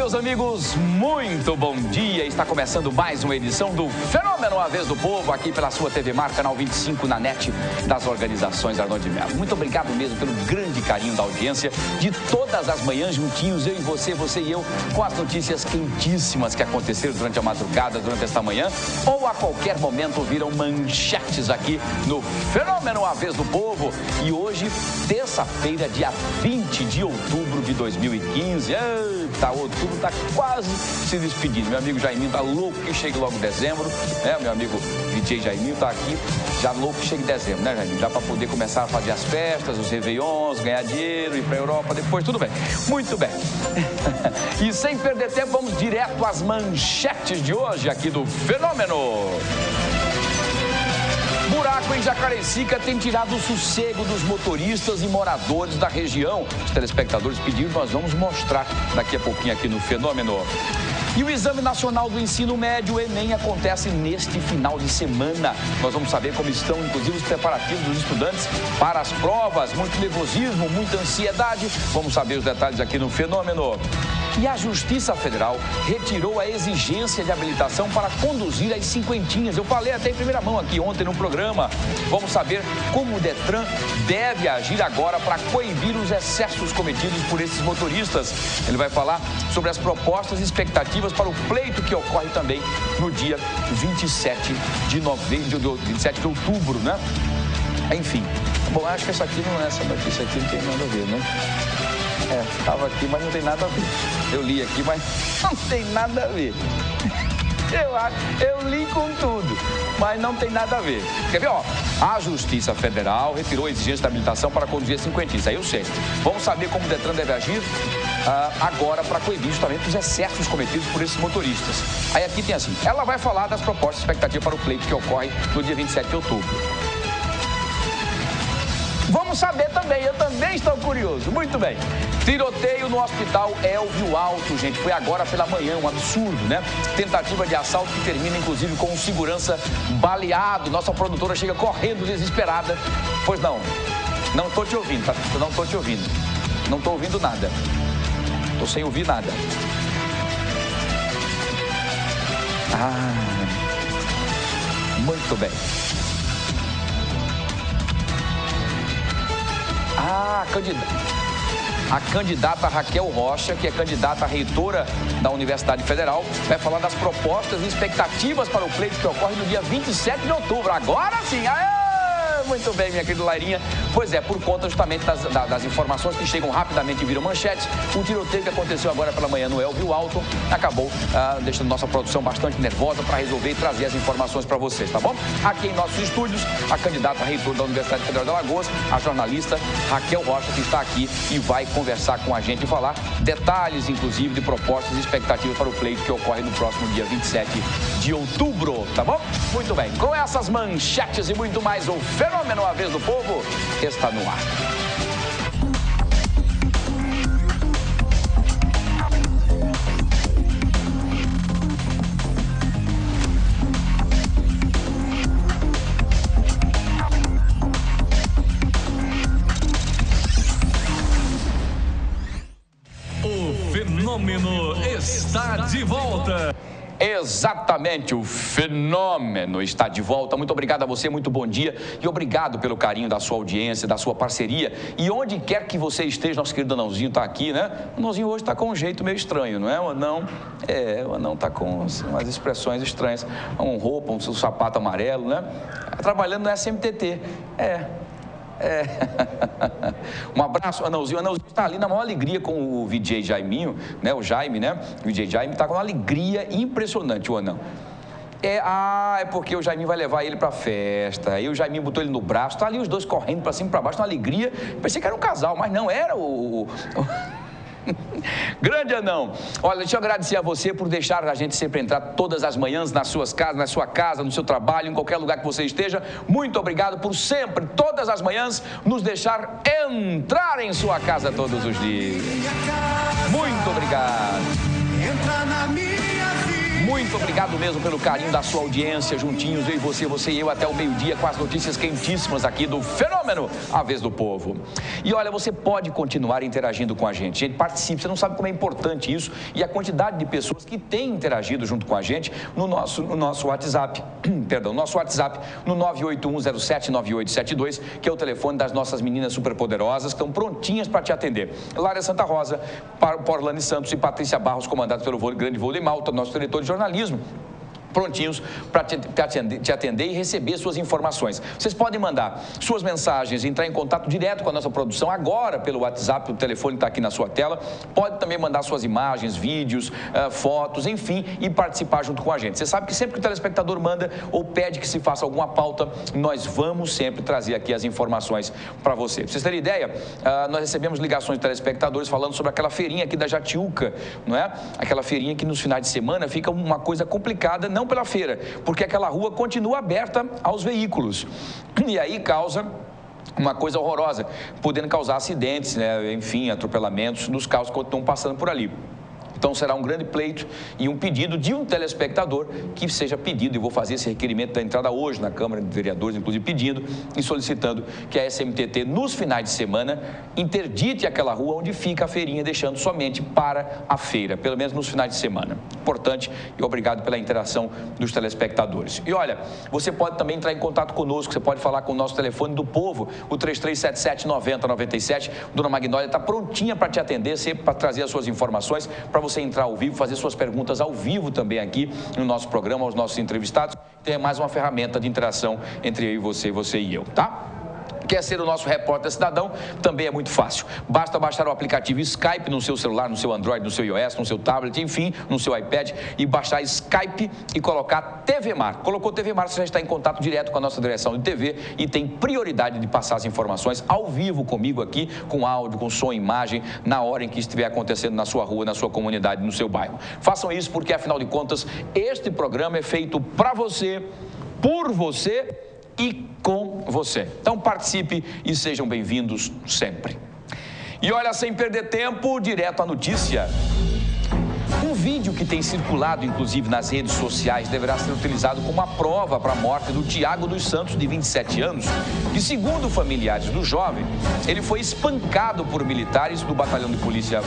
meus amigos, muito bom dia. Está começando mais uma edição do Fenômeno A Vez do Povo, aqui pela sua TV Mar, canal 25 na NET das organizações Arnoldo de Mello. Muito obrigado mesmo pelo grande carinho da audiência de todas as manhãs juntinhos, eu e você e eu, com as notícias quentíssimas que aconteceram durante a madrugada, durante esta manhã, ou a qualquer momento viram manchetes aqui no Fenômeno A Vez do Povo. E hoje, terça-feira, dia 20 de outubro de 2015. Eita, outubro está quase se despedindo. Meu amigo Jaiminho está louco que chegue logo dezembro. Meu amigo DJ Jaiminho está aqui já louco que chegue dezembro, né, Jaiminho? Já para poder começar a fazer as festas, os réveillons, ganhar dinheiro, ir para a Europa depois, tudo bem. Muito bem. E sem perder tempo, vamos direto às manchetes de hoje aqui do Fenômeno. Buraco em Jacarecica tem tirado o sossego dos motoristas e moradores da região. Os telespectadores pediram, nós vamos mostrar daqui a pouquinho aqui no Fenômeno. E o Exame Nacional do Ensino Médio, o Enem, acontece neste final de semana. Nós vamos saber como estão, inclusive, os preparativos dos estudantes para as provas. Muito nervosismo, muita ansiedade. Vamos saber os detalhes aqui no Fenômeno. E a Justiça Federal retirou a exigência de habilitação para conduzir as cinquentinhas. Eu falei até em primeira mão aqui ontem no programa. Vamos saber como o Detran deve agir agora para coibir os excessos cometidos por esses motoristas. Ele vai falar sobre as propostas e expectativas para o pleito que ocorre também no dia 27 de outubro, né? Enfim. Bom, acho que essa notícia aqui não tem nada a ver, né? Estava aqui, mas não tem nada a ver. Eu li aqui, mas não tem nada a ver. Eu li com tudo, mas não tem nada a ver. Quer ver, ó? A Justiça Federal retirou a exigência de habilitação para conduzir cinquentinhas. Aí eu sei. Vamos saber como o Detran deve agir agora para coibir justamente os excessos cometidos por esses motoristas. Aí aqui tem assim, ela vai falar das propostas e expectativas para o pleito que ocorre no dia 27 de outubro. Vamos saber também, eu também estou curioso. Muito bem. Tiroteio no hospital Elvio Alto, gente. Foi agora pela manhã, um absurdo, né? Tentativa de assalto que termina, inclusive, com um segurança baleado. Nossa produtora chega correndo, desesperada. Pois não, não estou te ouvindo, tá? Não estou te ouvindo. Não estou ouvindo nada. Estou sem ouvir nada. Muito bem. A candidata Raquel Rocha, que é candidata a reitora da Universidade Federal, vai falar das propostas e expectativas para o pleito que ocorre no dia 27 de outubro. Agora sim! Muito bem, minha querida Lairinha. Pois é, por conta justamente das informações que chegam rapidamente e viram manchetes, o tiroteio que aconteceu agora pela manhã no Elvio Alto acabou deixando nossa produção bastante nervosa para resolver e trazer as informações para vocês, tá bom? Aqui em nossos estúdios, a candidata a reitora da Universidade Federal de Alagoas, a jornalista Raquel Rocha, que está aqui e vai conversar com a gente e falar detalhes, inclusive, de propostas e expectativas para o pleito que ocorre no próximo dia 27 de outubro, tá bom? Muito bem, com essas manchetes e muito mais, o Fenômeno A Vez do Povo está no ar. O Fenômeno está de volta. Exatamente, o Fenômeno está de volta. Muito obrigado a você, muito bom dia e obrigado pelo carinho da sua audiência, da sua parceria. E onde quer que você esteja, nosso querido Anãozinho está aqui, né? O Anãozinho hoje está com um jeito meio estranho, não é? O Anão está com umas expressões estranhas. Uma roupa, um sapato amarelo, né? Trabalhando no SMTT. Um abraço, Anãozinho. O Anãozinho está ali na maior alegria com o VJ Jaiminho, né? O Jaime, né? O VJ Jaime está com uma alegria impressionante, o Anão. É porque o Jaiminho vai levar ele pra festa. Aí o Jaiminho botou ele no braço, tá ali os dois correndo pra cima e pra baixo, uma alegria. Pensei que era um casal, mas não, era o... Grande Anão. Olha, deixa eu agradecer a você por deixar a gente sempre entrar todas as manhãs nas suas casas, na sua casa, no seu trabalho, em qualquer lugar que você esteja. Muito obrigado por sempre, todas as manhãs, nos deixar entrar em sua casa todos os dias. Muito obrigado. Entra na minha vida. Muito obrigado mesmo pelo carinho da sua audiência, juntinhos, eu e você e eu, até o meio-dia, com as notícias quentíssimas aqui do Fenômeno, a vez do povo. E olha, você pode continuar interagindo com a gente. Gente, participe, você não sabe como é importante isso e a quantidade de pessoas que têm interagido junto com a gente no nosso WhatsApp, perdão, nosso WhatsApp, no 981079872, que é o telefone das nossas meninas superpoderosas, que estão prontinhas para te atender. Lária Santa Rosa, Porlane Santos e Patrícia Barros, comandados pelo grande Vôlei Malta, nosso diretor de jornalismo, prontinhos para te atender e receber suas informações. Vocês podem mandar suas mensagens, entrar em contato direto com a nossa produção agora pelo WhatsApp, o telefone está aqui na sua tela. Pode também mandar suas imagens, vídeos, fotos, enfim, e participar junto com a gente. Você sabe que sempre que o telespectador manda ou pede que se faça alguma pauta, nós vamos sempre trazer aqui as informações para você. Pra vocês terem ideia, nós recebemos ligações de telespectadores falando sobre aquela feirinha aqui da Jatiuca, não é? Aquela feirinha que nos finais de semana fica uma coisa complicada, não pela feira, porque aquela rua continua aberta aos veículos. E aí causa uma coisa horrorosa, podendo causar acidentes, né? Enfim, atropelamentos nos carros que estão passando por ali. Então será um grande pleito e um pedido de um telespectador que seja pedido, e vou fazer esse requerimento da entrada hoje na Câmara de Vereadores, inclusive pedindo e solicitando que a SMTT, nos finais de semana, interdite aquela rua onde fica a feirinha, deixando somente para a feira, pelo menos nos finais de semana. Importante e obrigado pela interação dos telespectadores. E olha, você pode também entrar em contato conosco, você pode falar com o nosso telefone do povo, o 3377-9097. Dona Magnólia está prontinha para te atender, sempre para trazer as suas informações, para você entrar ao vivo, fazer suas perguntas ao vivo também aqui no nosso programa, aos nossos entrevistados. Tem mais uma ferramenta de interação entre eu e você e eu, tá? Quer ser o nosso repórter cidadão? Também é muito fácil. Basta baixar o aplicativo Skype no seu celular, no seu Android, no seu iOS, no seu tablet, enfim, no seu iPad, e baixar Skype e colocar TV Mar. Colocou TV Mar, você já está em contato direto com a nossa direção de TV e tem prioridade de passar as informações ao vivo comigo aqui, com áudio, com som e imagem, na hora em que estiver acontecendo na sua rua, na sua comunidade, no seu bairro. Façam isso porque, afinal de contas, este programa é feito para você, por você e com você. Então participe e sejam bem-vindos sempre. E olha, sem perder tempo, direto à notícia. Um vídeo que tem circulado, inclusive, nas redes sociais, deverá ser utilizado como uma prova para a morte do Tiago dos Santos, de 27 anos, que, segundo familiares do jovem, ele foi espancado por militares do Batalhão de Polícia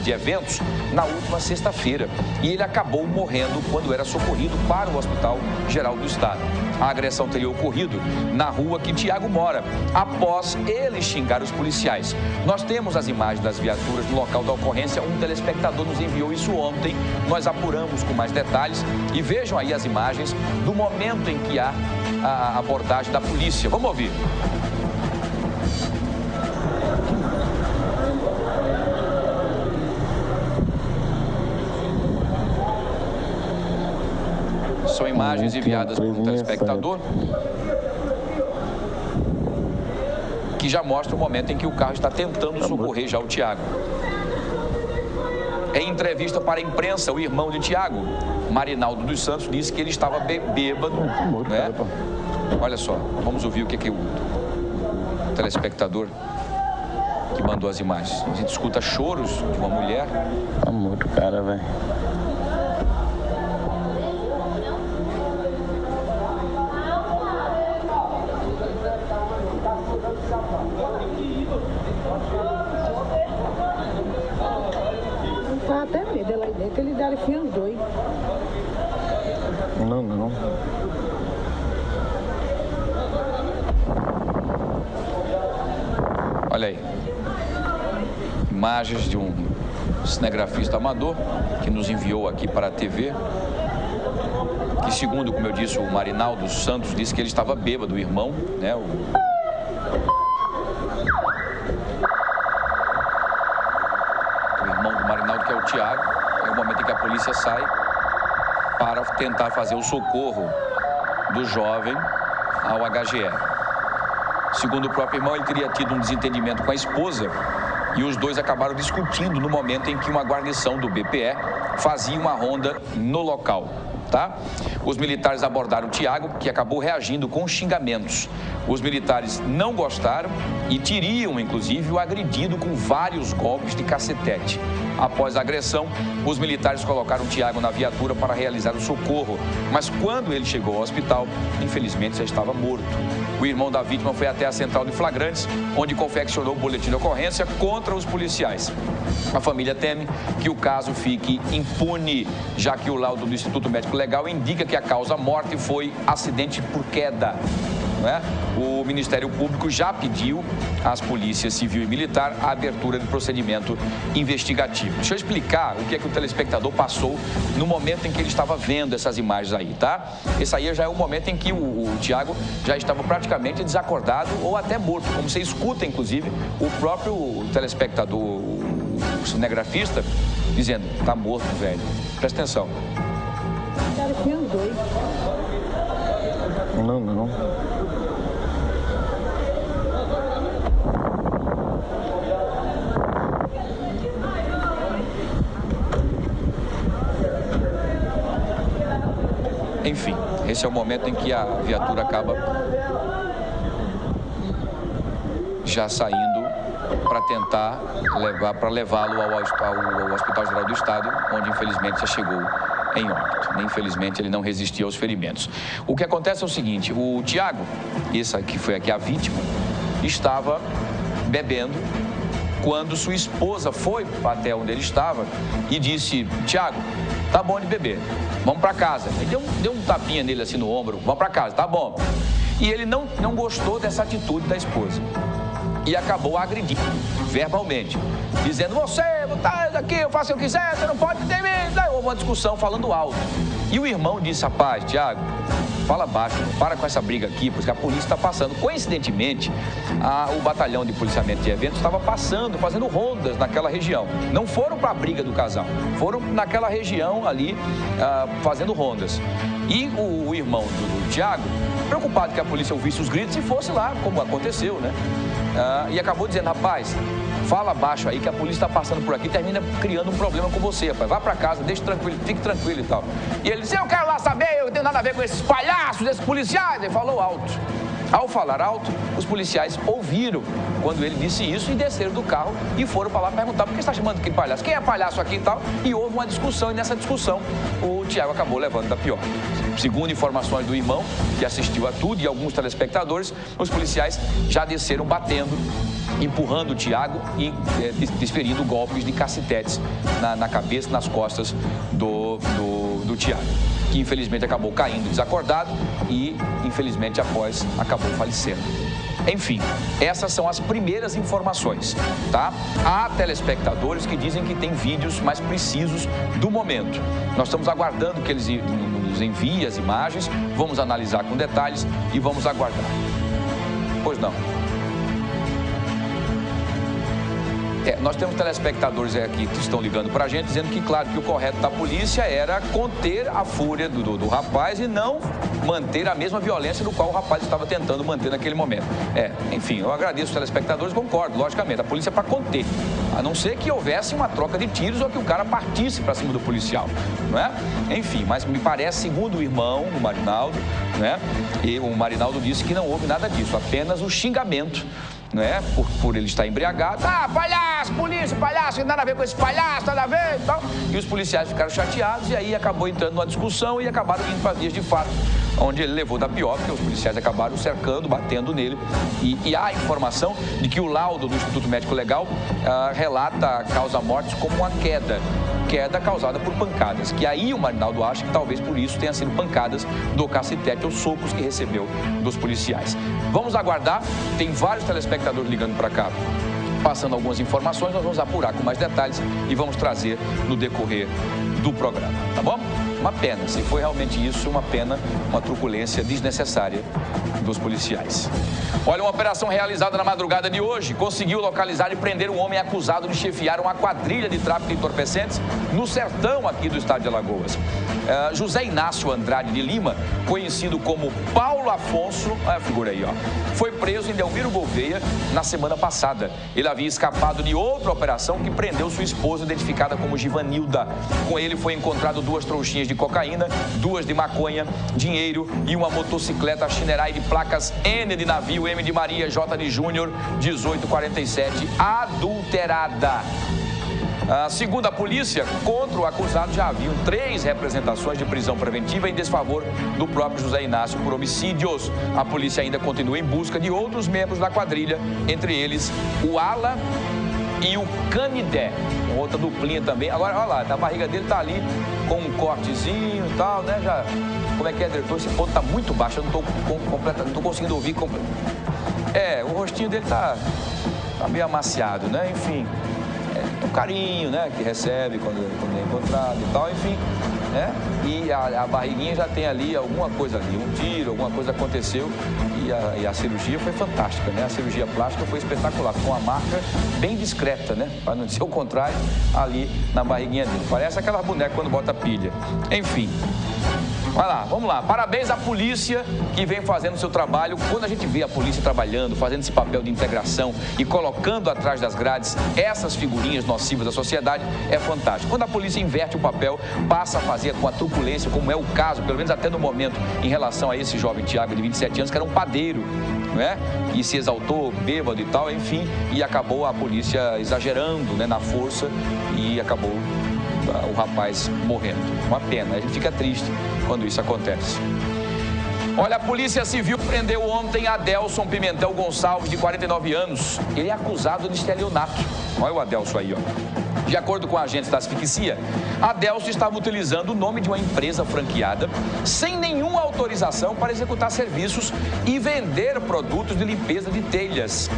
de Eventos na última sexta-feira. E ele acabou morrendo quando era socorrido para o Hospital Geral do Estado. A agressão teria ocorrido na rua que Tiago mora, após ele xingar os policiais. Nós temos as imagens das viaturas no local da ocorrência, um telespectador nos enviou isso ontem, nós apuramos com mais detalhes e vejam aí as imagens do momento em que há a abordagem da polícia. Vamos ouvir. São imagens enviadas por um telespectador que já mostra o momento em que o carro está tentando socorrer já o Tiago. Em entrevista para a imprensa, o irmão de Tiago, Marinaldo dos Santos, disse que ele estava bêbado, né? Olha só, vamos ouvir o que o telespectador que mandou as imagens. A gente escuta choros de uma mulher. Amor do cara, velho. Tá até medo lá dentro, ele dá enfim os dois. Não. Olha aí. Imagens de um cinegrafista amador que nos enviou aqui para a TV. Que, segundo, como eu disse, o Marinaldo Santos disse que ele estava bêbado, o irmão, né? O irmão do Marinaldo, que é o Tiago. É o momento em que a polícia sai para tentar fazer o socorro do jovem ao HGE. Segundo o próprio irmão, ele teria tido um desentendimento com a esposa e os dois acabaram discutindo no momento em que uma guarnição do BPE fazia uma ronda no local. tá? Os militares abordaram o Tiago, que acabou reagindo com xingamentos. Os militares não gostaram e teriam, inclusive, o agredido com vários golpes de cacetete. Após a agressão, os militares colocaram o Tiago na viatura para realizar o socorro, mas quando ele chegou ao hospital, infelizmente já estava morto. O irmão da vítima foi até a central de flagrantes, onde confeccionou o boletim de ocorrência contra os policiais. A família teme que o caso fique impune, já que o laudo do Instituto Médico Legal indica que a causa-morte foi acidente por queda. O Ministério Público já pediu às polícias civil e militar a abertura de procedimento investigativo. Deixa eu explicar o que é que o telespectador passou no momento em que ele estava vendo essas imagens aí, tá? Esse aí já é o momento em que o Tiago já estava praticamente desacordado ou até morto, como você escuta, inclusive, o próprio telespectador, o cinegrafista, dizendo, tá morto, velho. Presta atenção. Cara, tinha dois. Não. Enfim, esse é o momento em que a viatura acaba já saindo para tentar levá-lo ao Hospital Geral do Estado, onde infelizmente já chegou em óbito. Infelizmente ele não resistiu aos ferimentos. O que acontece é o seguinte, o Tiago, essa que foi aqui a vítima, estava bebendo quando sua esposa foi até onde ele estava e disse, Tiago, tá bom de beber, vamos para casa. Ele deu um tapinha nele assim no ombro, vamos para casa, tá bom. E ele não gostou dessa atitude da esposa e acabou agredindo verbalmente, dizendo, você tá aqui, eu faço o que eu quiser, você não pode ter medo. Daí houve uma discussão falando alto. E o irmão disse, rapaz, Tiago, fala baixo, para com essa briga aqui, porque a polícia está passando. Coincidentemente, o batalhão de policiamento de eventos estava passando, fazendo rondas naquela região. Não foram para a briga do casal, foram naquela região ali, fazendo rondas. E o irmão do Tiago, preocupado que a polícia ouvisse os gritos e fosse lá, como aconteceu, né? E acabou dizendo, rapaz, fala baixo aí que a polícia está passando por aqui, termina criando um problema com você, rapaz. Vá para casa, deixe tranquilo, fique tranquilo e tal. E ele disse, eu quero lá saber, eu não tenho nada a ver com esses palhaços, esses policiais. Ele falou alto. Ao falar alto, os policiais ouviram quando ele disse isso e desceram do carro e foram para lá perguntar por que está chamando de palhaço? Quem é palhaço aqui e tal? E houve uma discussão e nessa discussão o Tiago acabou levando da pior. Segundo informações do irmão, que assistiu a tudo, e alguns telespectadores, os policiais já desceram batendo, empurrando o Tiago e desferindo golpes de cacetetes na cabeça, nas costas do Tiago, que infelizmente acabou caindo desacordado e infelizmente após acabou falecendo. Enfim, essas são as primeiras informações, tá? Há telespectadores que dizem que tem vídeos mais precisos do momento. Nós estamos aguardando que eles nos enviem as imagens, vamos analisar com detalhes e vamos aguardar. Pois não. Nós temos telespectadores aqui que estão ligando para a gente, dizendo que, claro, que o correto da polícia era conter a fúria do rapaz e não manter a mesma violência do qual o rapaz estava tentando manter naquele momento. Enfim, eu agradeço os telespectadores, concordo, logicamente, a polícia é para conter, a não ser que houvesse uma troca de tiros ou que o cara partisse para cima do policial, não é? Enfim, mas me parece, segundo o irmão, o Marinaldo, né? E o Marinaldo disse que não houve nada disso, apenas o xingamento, não é? Por ele estar embriagado. Palhaço, polícia, palhaço, nada a ver com esse palhaço, nada a ver e tal. E os policiais ficaram chateados e aí acabou entrando numa discussão e acabaram indo para vias de fato, onde ele levou da pior, porque os policiais acabaram cercando, batendo nele. E há a informação de que o laudo do Instituto Médico Legal relata a causa-mortes como uma queda causada por pancadas, que aí o Marinaldo acha que talvez por isso tenha sido pancadas do cacetete ou socos que recebeu dos policiais. Vamos aguardar, tem vários telespectadores ligando para cá, passando algumas informações, nós vamos apurar com mais detalhes e vamos trazer no decorrer do programa, tá bom? Uma pena, se foi realmente isso, uma pena, uma truculência desnecessária dos policiais. Olha, uma operação realizada na madrugada de hoje conseguiu localizar e prender um homem acusado de chefiar uma quadrilha de tráfico de entorpecentes no sertão aqui do estado de Alagoas. José Inácio Andrade de Lima, conhecido como Paulo Afonso, olha a figura aí, ó, foi preso em Delmiro Gouveia na semana passada. Ele havia escapado de outra operação que prendeu sua esposa, identificada como Givanilda. Com ele foi encontrado 2 trouxinhas de cocaína, 2 de maconha, dinheiro e uma motocicleta Shinerai de placas N de navio, M de Maria, J de Júnior, 1847, adulterada. Segundo a polícia, contra o acusado já haviam 3 representações de prisão preventiva em desfavor do próprio José Inácio por homicídios. A polícia ainda continua em busca de outros membros da quadrilha, entre eles o Ala e o Canidé, outra duplinha também. Agora, olha lá, a barriga dele tá ali com um cortezinho e tal, né? Já, como é que é, diretor? Esse ponto tá muito baixo, eu não tô conseguindo ouvir. O rostinho dele tá meio amaciado, né? Enfim. O carinho, né, que recebe quando é encontrado e tal, enfim, né? E a barriguinha já tem ali alguma coisa ali, um tiro, alguma coisa aconteceu e a cirurgia foi fantástica, né? A cirurgia plástica foi espetacular, com uma marca bem discreta, né? Para não dizer o contrário, ali na barriguinha dele. Parece aquela boneca quando bota pilha. Enfim. Vai lá, vamos lá. Parabéns à polícia que vem fazendo o seu trabalho. Quando a gente vê a polícia trabalhando, fazendo esse papel de integração e colocando atrás das grades essas figurinhas nocivas da sociedade, é fantástico. Quando a polícia inverte o papel, passa a fazer com a truculência, como é o caso, pelo menos até no momento, em relação a esse jovem Tiago de 27 anos, que era um padeiro, não é? E se exaltou, bêbado e tal, enfim, e acabou a polícia exagerando, né, na força e acabou o rapaz morrendo. Uma pena, a gente fica triste quando isso acontece. Olha, a Polícia Civil prendeu ontem Adelson Pimentel Gonçalves, de 49 anos. Ele é acusado de estelionato. Olha o Adelson aí, ó. De acordo com agentes da asfixia, Adelson estava utilizando o nome de uma empresa franqueada sem nenhuma autorização para executar serviços e vender produtos de limpeza de telhas.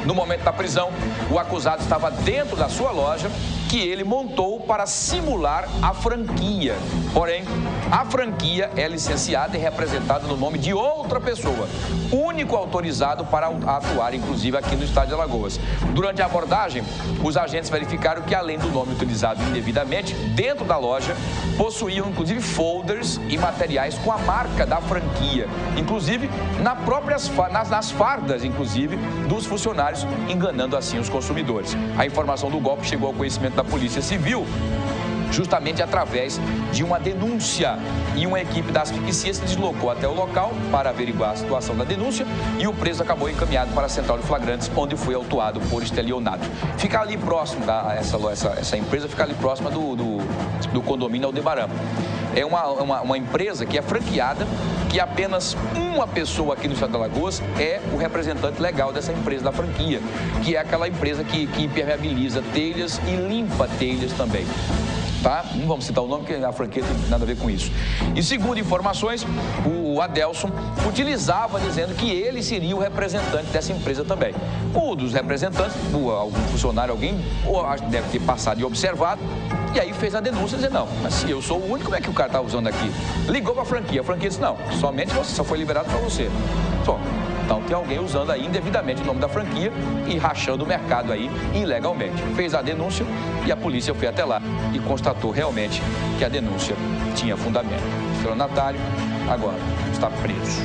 No momento da prisão, o acusado estava dentro da sua loja, que ele montou para simular a franquia. Porém, a franquia é licenciada e representada no nome de outra pessoa, único autorizado para atuar, inclusive aqui no estado de Alagoas. Durante a abordagem, os agentes verificaram que, além do nome utilizado indevidamente, dentro da loja, possuíam inclusive folders e materiais com a marca da franquia, inclusive nas fardas, inclusive, dos funcionários, enganando assim os consumidores. A informação do golpe chegou ao conhecimento da Polícia Civil justamente através de uma denúncia, e uma equipe da asfixia se deslocou até o local para averiguar a situação da denúncia, e o preso acabou encaminhado para a Central de Flagrantes, onde foi autuado por estelionato. Fica ali próximo, essa empresa fica ali próxima do condomínio Aldebaran. É uma empresa que é franqueada, que apenas uma pessoa aqui no estado de Alagoas é o representante legal dessa empresa da franquia, que é aquela empresa que impermeabiliza telhas e limpa telhas também. Tá? Não vamos citar o nome, porque a franquia tem nada a ver com isso. E segundo informações, o Adelson utilizava dizendo que ele seria o representante dessa empresa também. Um dos representantes, algum funcionário, alguém deve ter passado e observado, e aí fez a denúncia dizendo, não, mas se eu sou o único, como é que o cara está usando aqui? Ligou para a franquia disse, não, somente você, só foi liberado para você. Só. Então tem alguém usando aí indevidamente o nome da franquia e rachando o mercado aí ilegalmente. Fez a denúncia e a polícia foi até lá e constatou realmente que a denúncia tinha fundamento. O estelionatário agora está preso.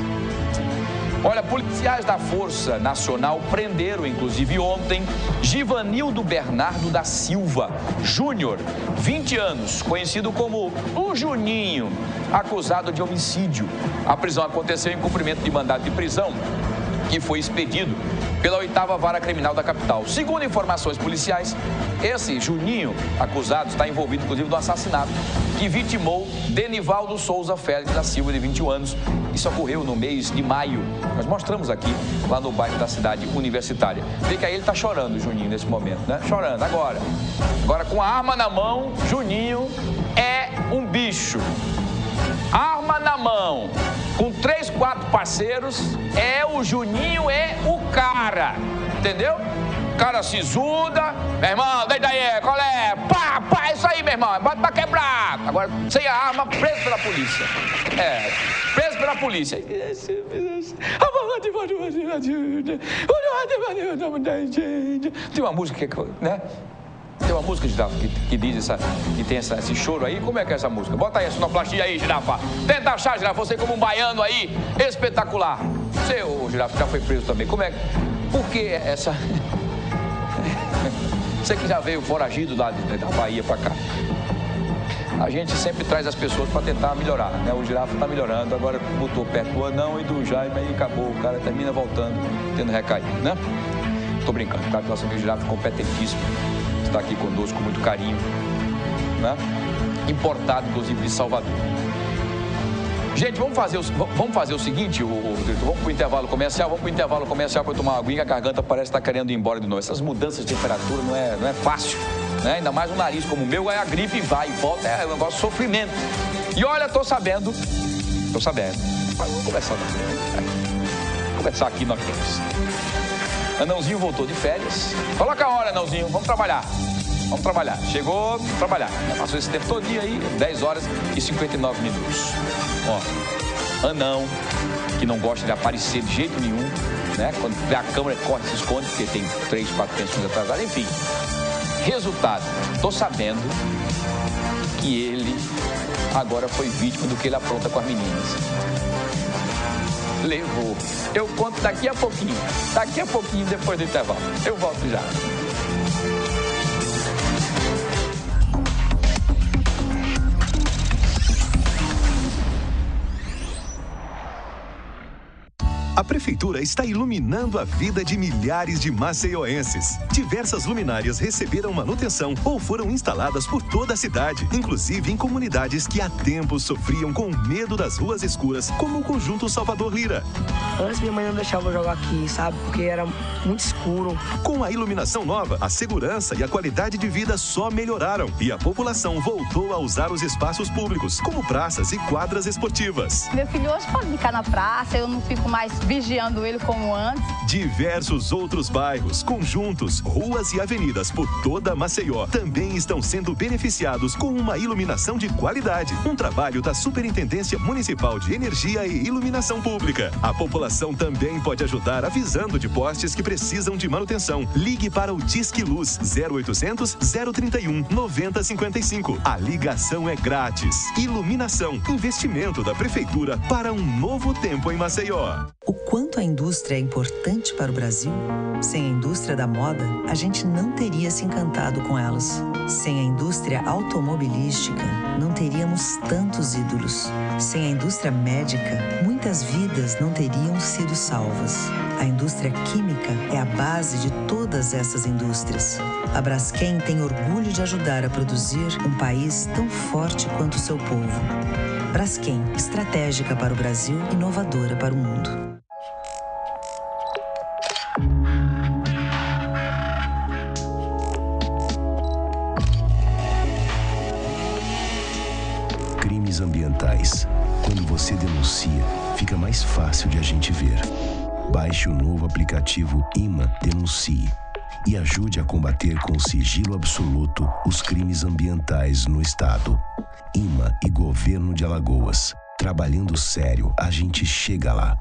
Olha, policiais da Força Nacional prenderam, inclusive ontem, Givanildo Bernardo da Silva Júnior, 20 anos, conhecido como o Juninho, acusado de homicídio. A prisão aconteceu em cumprimento de mandado de prisão, que foi expedido pela 8ª Vara Criminal da capital. Segundo informações policiais, esse Juninho, acusado, está envolvido, inclusive, no assassinato que vitimou Denivaldo Souza Félix da Silva, de 21 anos. Isso ocorreu no mês de maio. Nós mostramos aqui, lá no bairro da cidade universitária. Vê que aí ele está chorando, o Juninho, nesse momento, né? Chorando, agora. Agora, com a arma na mão, Juninho é um bicho. Arma na mão, com 3, 4 parceiros, o Juninho é o cara, entendeu? Cara sisuda, meu irmão, deita aí, qual é? Pá, pá, isso aí, meu irmão, bota pra quebrar. Agora, sem a arma, preso pela polícia. Preso pela polícia. Tem uma música que, né? Tem uma música, Girafa, que diz que tem esse choro aí. Como é que é essa música? Bota aí a sonoplastia aí, Girafa. Tenta achar, Girafa, você como um baiano aí, espetacular. Você, ô Girafa, já foi preso também. Como é? Por que essa... Você que já veio foragido da Bahia pra cá. a gente sempre traz as pessoas para tentar melhorar, né? O Girafa está melhorando, agora botou perto do Anão e do Jaime e acabou. O cara termina voltando, tendo recaído, né? Tô brincando, claro que nosso amigo Girafa é competentíssimo, está aqui conosco com muito carinho, né? Importado, inclusive, de Salvador. Gente, vamos fazer o seguinte, vamos pro intervalo comercial, para eu tomar uma aguinha, a garganta parece estar querendo ir embora de novo. Essas mudanças de temperatura não é fácil, né? Ainda mais um nariz como o meu, é a gripe, vai e volta, é um negócio de sofrimento. E olha, tô sabendo, mas vamos conversar aqui nós temos. Anãozinho voltou de férias, coloca a hora, Anãozinho, vamos trabalhar. Chegou, trabalhar. Passou esse tempo todo dia aí, 10 horas e 59 minutos. Ó, Anão, que não gosta de aparecer de jeito nenhum, né? Quando vê a câmera, corre, se esconde, porque tem 3, 4 pensões atrasadas. Enfim, resultado, tô sabendo que ele agora foi vítima do que ele apronta com as meninas. Levou. Eu conto daqui a pouquinho, depois do intervalo. Eu volto já. A Prefeitura está iluminando a vida de milhares de maceioenses. Diversas luminárias receberam manutenção ou foram instaladas por toda a cidade, inclusive em comunidades que há tempos sofriam com medo das ruas escuras, como o Conjunto Salvador Lira. Antes minha mãe não deixava eu jogar aqui, sabe? Porque era muito escuro. Com a iluminação nova, a segurança e a qualidade de vida só melhoraram e a população voltou a usar os espaços públicos, como praças e quadras esportivas. Meu filho hoje pode ficar na praça, eu não fico mais vigiando ele como antes. Diversos outros bairros, conjuntos, ruas e avenidas por toda Maceió também estão sendo beneficiados com uma iluminação de qualidade. Um trabalho da Superintendência Municipal de Energia e Iluminação Pública. A população também pode ajudar avisando de postes que precisam de manutenção. Ligue para o Disque Luz 0800 031 9055. A ligação é grátis. Iluminação, investimento da Prefeitura para um novo tempo em Maceió. O quanto a indústria é importante para o Brasil? Sem a indústria da moda, a gente não teria se encantado com elas. Sem a indústria automobilística, não teríamos tantos ídolos. Sem a indústria médica, muitas vidas não teriam sido salvas. A indústria química é a base de todas essas indústrias. A Braskem tem orgulho de ajudar a produzir um país tão forte quanto o seu povo. Braskem, estratégica para o Brasil, inovadora para o mundo. Crimes ambientais. Quando você denuncia, fica mais fácil de a gente ver. Baixe o novo aplicativo IMA Denuncie e ajude a combater com sigilo absoluto os crimes ambientais no estado. IMA e Governo de Alagoas. Trabalhando sério, a gente chega lá.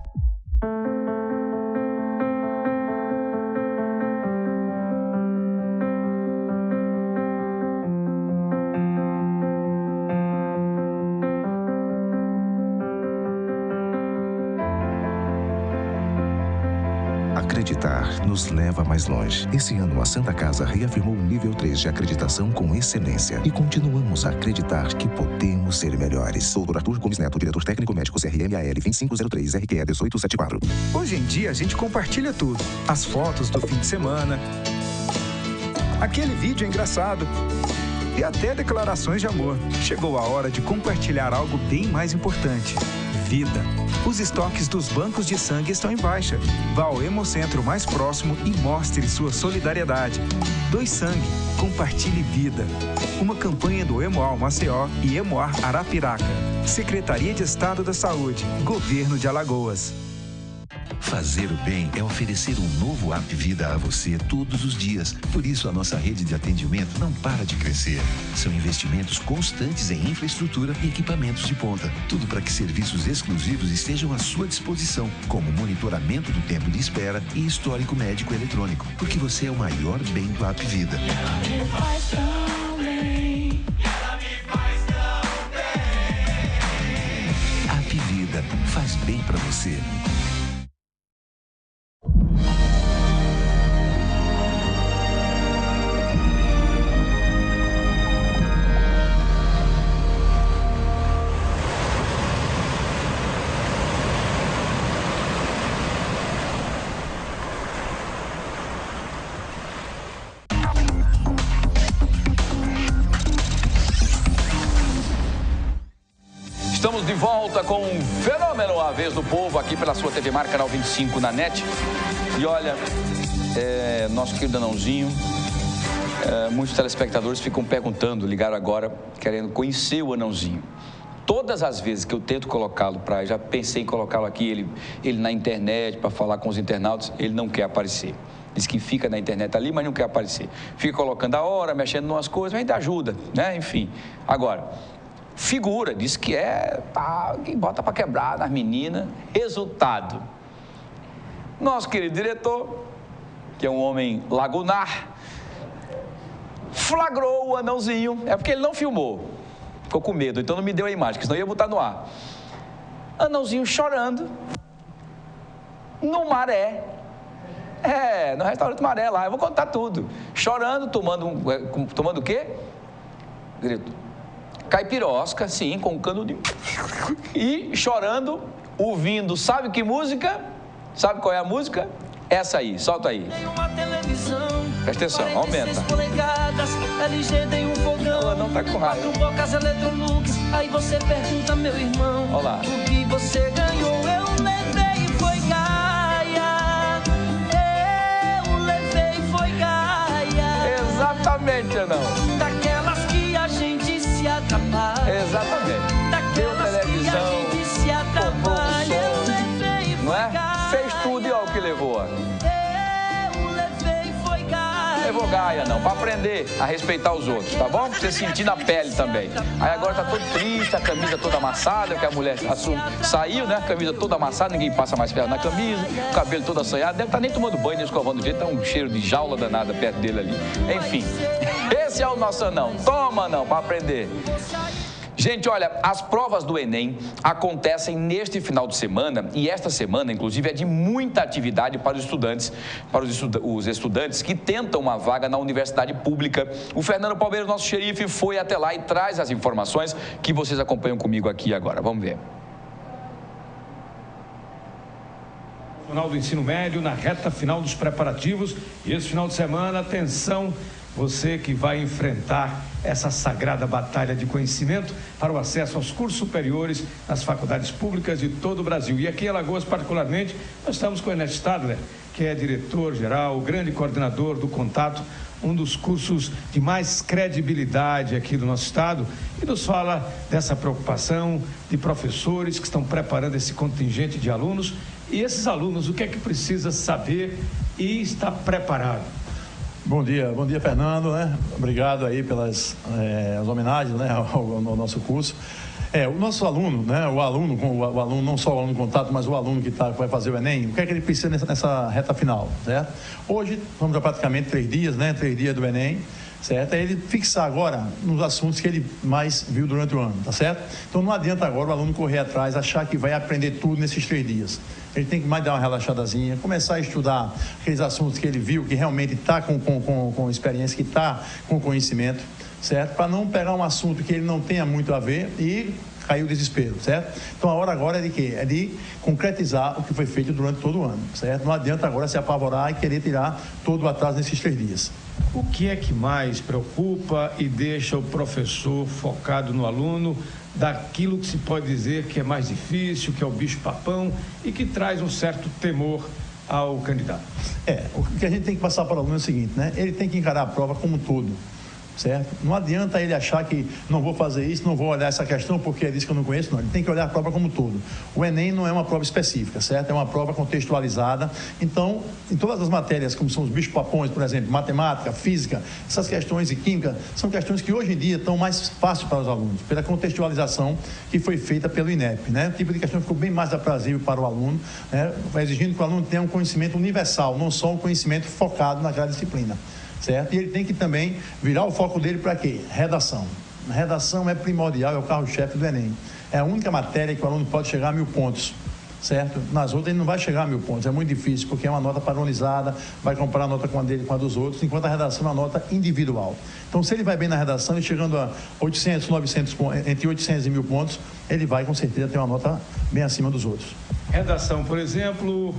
Acreditar nos leva mais longe. Esse ano, a Santa Casa reafirmou o nível 3 de acreditação com excelência. E continuamos a acreditar que podemos ser melhores. Dr. Arthur Gomes Neto, diretor técnico médico CRMAL 2503, RQE 1874. Hoje em dia, a gente compartilha tudo. As fotos do fim de semana, aquele vídeo engraçado e até declarações de amor. Chegou a hora de compartilhar algo bem mais importante. Vida. Os estoques dos bancos de sangue estão em baixa. Vá ao Hemocentro mais próximo e mostre sua solidariedade. Doe sangue, compartilhe vida. Uma campanha do Hemoar Maceió e Hemoar Arapiraca. Secretaria de Estado da Saúde, Governo de Alagoas. Fazer o bem é oferecer um novo App Vida a você todos os dias. Por isso, a nossa rede de atendimento não para de crescer. São investimentos constantes em infraestrutura e equipamentos de ponta. Tudo para que serviços exclusivos estejam à sua disposição, como monitoramento do tempo de espera e histórico médico eletrônico. Porque você é o maior bem do App Vida. App Vida faz bem para você. Estamos de volta com um Fenômeno, a vez do povo, aqui pela sua TV Mar, canal 25 na NET. E olha, nosso querido Anãozinho, muitos telespectadores ficam perguntando, ligaram agora, querendo conhecer o Anãozinho. Todas as vezes que eu tento colocá-lo já pensei em colocá-lo aqui, ele na internet, para falar com os internautas, ele não quer aparecer. Diz que fica na internet ali, mas não quer aparecer. Fica colocando a hora, mexendo em umas coisas, mas ainda ajuda, né? Enfim. Agora, figura, diz que quem bota para quebrar nas meninas. Resultado. Nosso querido diretor, que é um homem lagunar, flagrou o Anãozinho. É porque ele não filmou. Ficou com medo, então não me deu a imagem, que senão eu ia botar no ar. Anãozinho chorando no Maré. No restaurante Maré lá, eu vou contar tudo. Chorando, tomando o quê? Grito. Caipirosca, sim, com um canudinho. E chorando, ouvindo, sabe que música? Sabe qual é a música? Essa aí, solta aí. Presta atenção, aumenta. LG tem um fogão. Ela não tá com raiva. 4 bocas Electrolux. Aí você pergunta, meu irmão, olha lá. O que você ganhou? Eu levei e foi Gaia. Eu levei e foi Gaia. Exatamente, Anão. Daquelas que a gente se atrapalha. Exatamente. Daquelas que a gente se atrapalha. Eu levei e foi Gaia. Fez tudo e olha o que levou. Levou Gaia, não, para aprender a respeitar os outros, tá bom? Pra você sentir na pele também. Aí agora tá todo triste, a camisa toda amassada, porque a mulher saiu, né? A camisa toda amassada, ninguém passa mais ferro na camisa, o cabelo todo assanhado, deve estar nem tomando banho, nem escovando o jeito, tá um cheiro de jaula danada perto dele ali. Enfim, esse é o nosso Anão. Toma, Anão, para aprender. Gente, olha, as provas do Enem acontecem neste final de semana e esta semana, inclusive, é de muita atividade para os estudantes que tentam uma vaga na universidade pública. O Fernando Palmeira, nosso xerife, foi até lá e traz as informações que vocês acompanham comigo aqui agora. Vamos ver. Nacional do Ensino Médio na reta final dos preparativos e esse final de semana, atenção, você que vai enfrentar essa sagrada batalha de conhecimento para o acesso aos cursos superiores nas faculdades públicas de todo o Brasil. E aqui em Alagoas, particularmente, nós estamos com o Ernesto Stadler, que é diretor-geral, o grande coordenador do Contato, um dos cursos de mais credibilidade aqui do nosso estado, e nos fala dessa preocupação de professores que estão preparando esse contingente de alunos. E esses alunos, o que é que precisa saber e estar preparado? Bom dia, Fernando, né? Obrigado aí pelas as homenagens, né, ao nosso curso. O nosso aluno, né, o aluno, não só o aluno contato, mas o aluno que vai fazer o Enem, o que é que ele precisa nessa reta final, certo? Hoje, vamos a praticamente 3 dias, né, 3 dias do Enem, certo? É ele fixar agora nos assuntos que ele mais viu durante o ano, tá certo? Então não adianta agora o aluno correr atrás, achar que vai aprender tudo nesses 3 dias. Ele tem que mais dar uma relaxadazinha, começar a estudar aqueles assuntos que ele viu, que realmente está com experiência, que está com conhecimento, certo? Para não pegar um assunto que ele não tenha muito a ver e cair o desespero, certo? Então a hora agora é de quê? É de concretizar o que foi feito durante todo o ano, certo? Não adianta agora se apavorar e querer tirar todo o atraso nesses 3 dias. O que é que mais preocupa e deixa o professor focado no aluno, daquilo que se pode dizer que é mais difícil, que é o bicho-papão e que traz um certo temor ao candidato? O que a gente tem que passar para o aluno é o seguinte, né? Ele tem que encarar a prova como um todo, certo? Não adianta ele achar que não vou fazer isso, não vou olhar essa questão porque é disso que eu não conheço, não. Ele tem que olhar a prova como um todo. O Enem não é uma prova específica, certo? É uma prova contextualizada. Então, em todas as matérias, como são os bichos-papões, por exemplo, matemática, física, essas questões e química, são questões que hoje em dia estão mais fáceis para os alunos, pela contextualização que foi feita pelo INEP, né? O tipo de questão ficou bem mais aprazível para o aluno, né? Exigindo que o aluno tenha um conhecimento universal, não só um conhecimento focado naquela disciplina. Certo? E ele tem que também virar o foco dele para quê? Redação. A redação é primordial, é o carro-chefe do Enem. É a única matéria que o aluno pode chegar a 1000 pontos, certo? Nas outras ele não vai chegar a 1000 pontos, é muito difícil, porque é uma nota padronizada, vai comparar a nota com a dele com a dos outros, enquanto a redação é uma nota individual. Então, se ele vai bem na redação, e chegando a 800, 900 pontos, entre 800 e 1000 pontos, ele vai com certeza ter uma nota bem acima dos outros. Redação, por exemplo,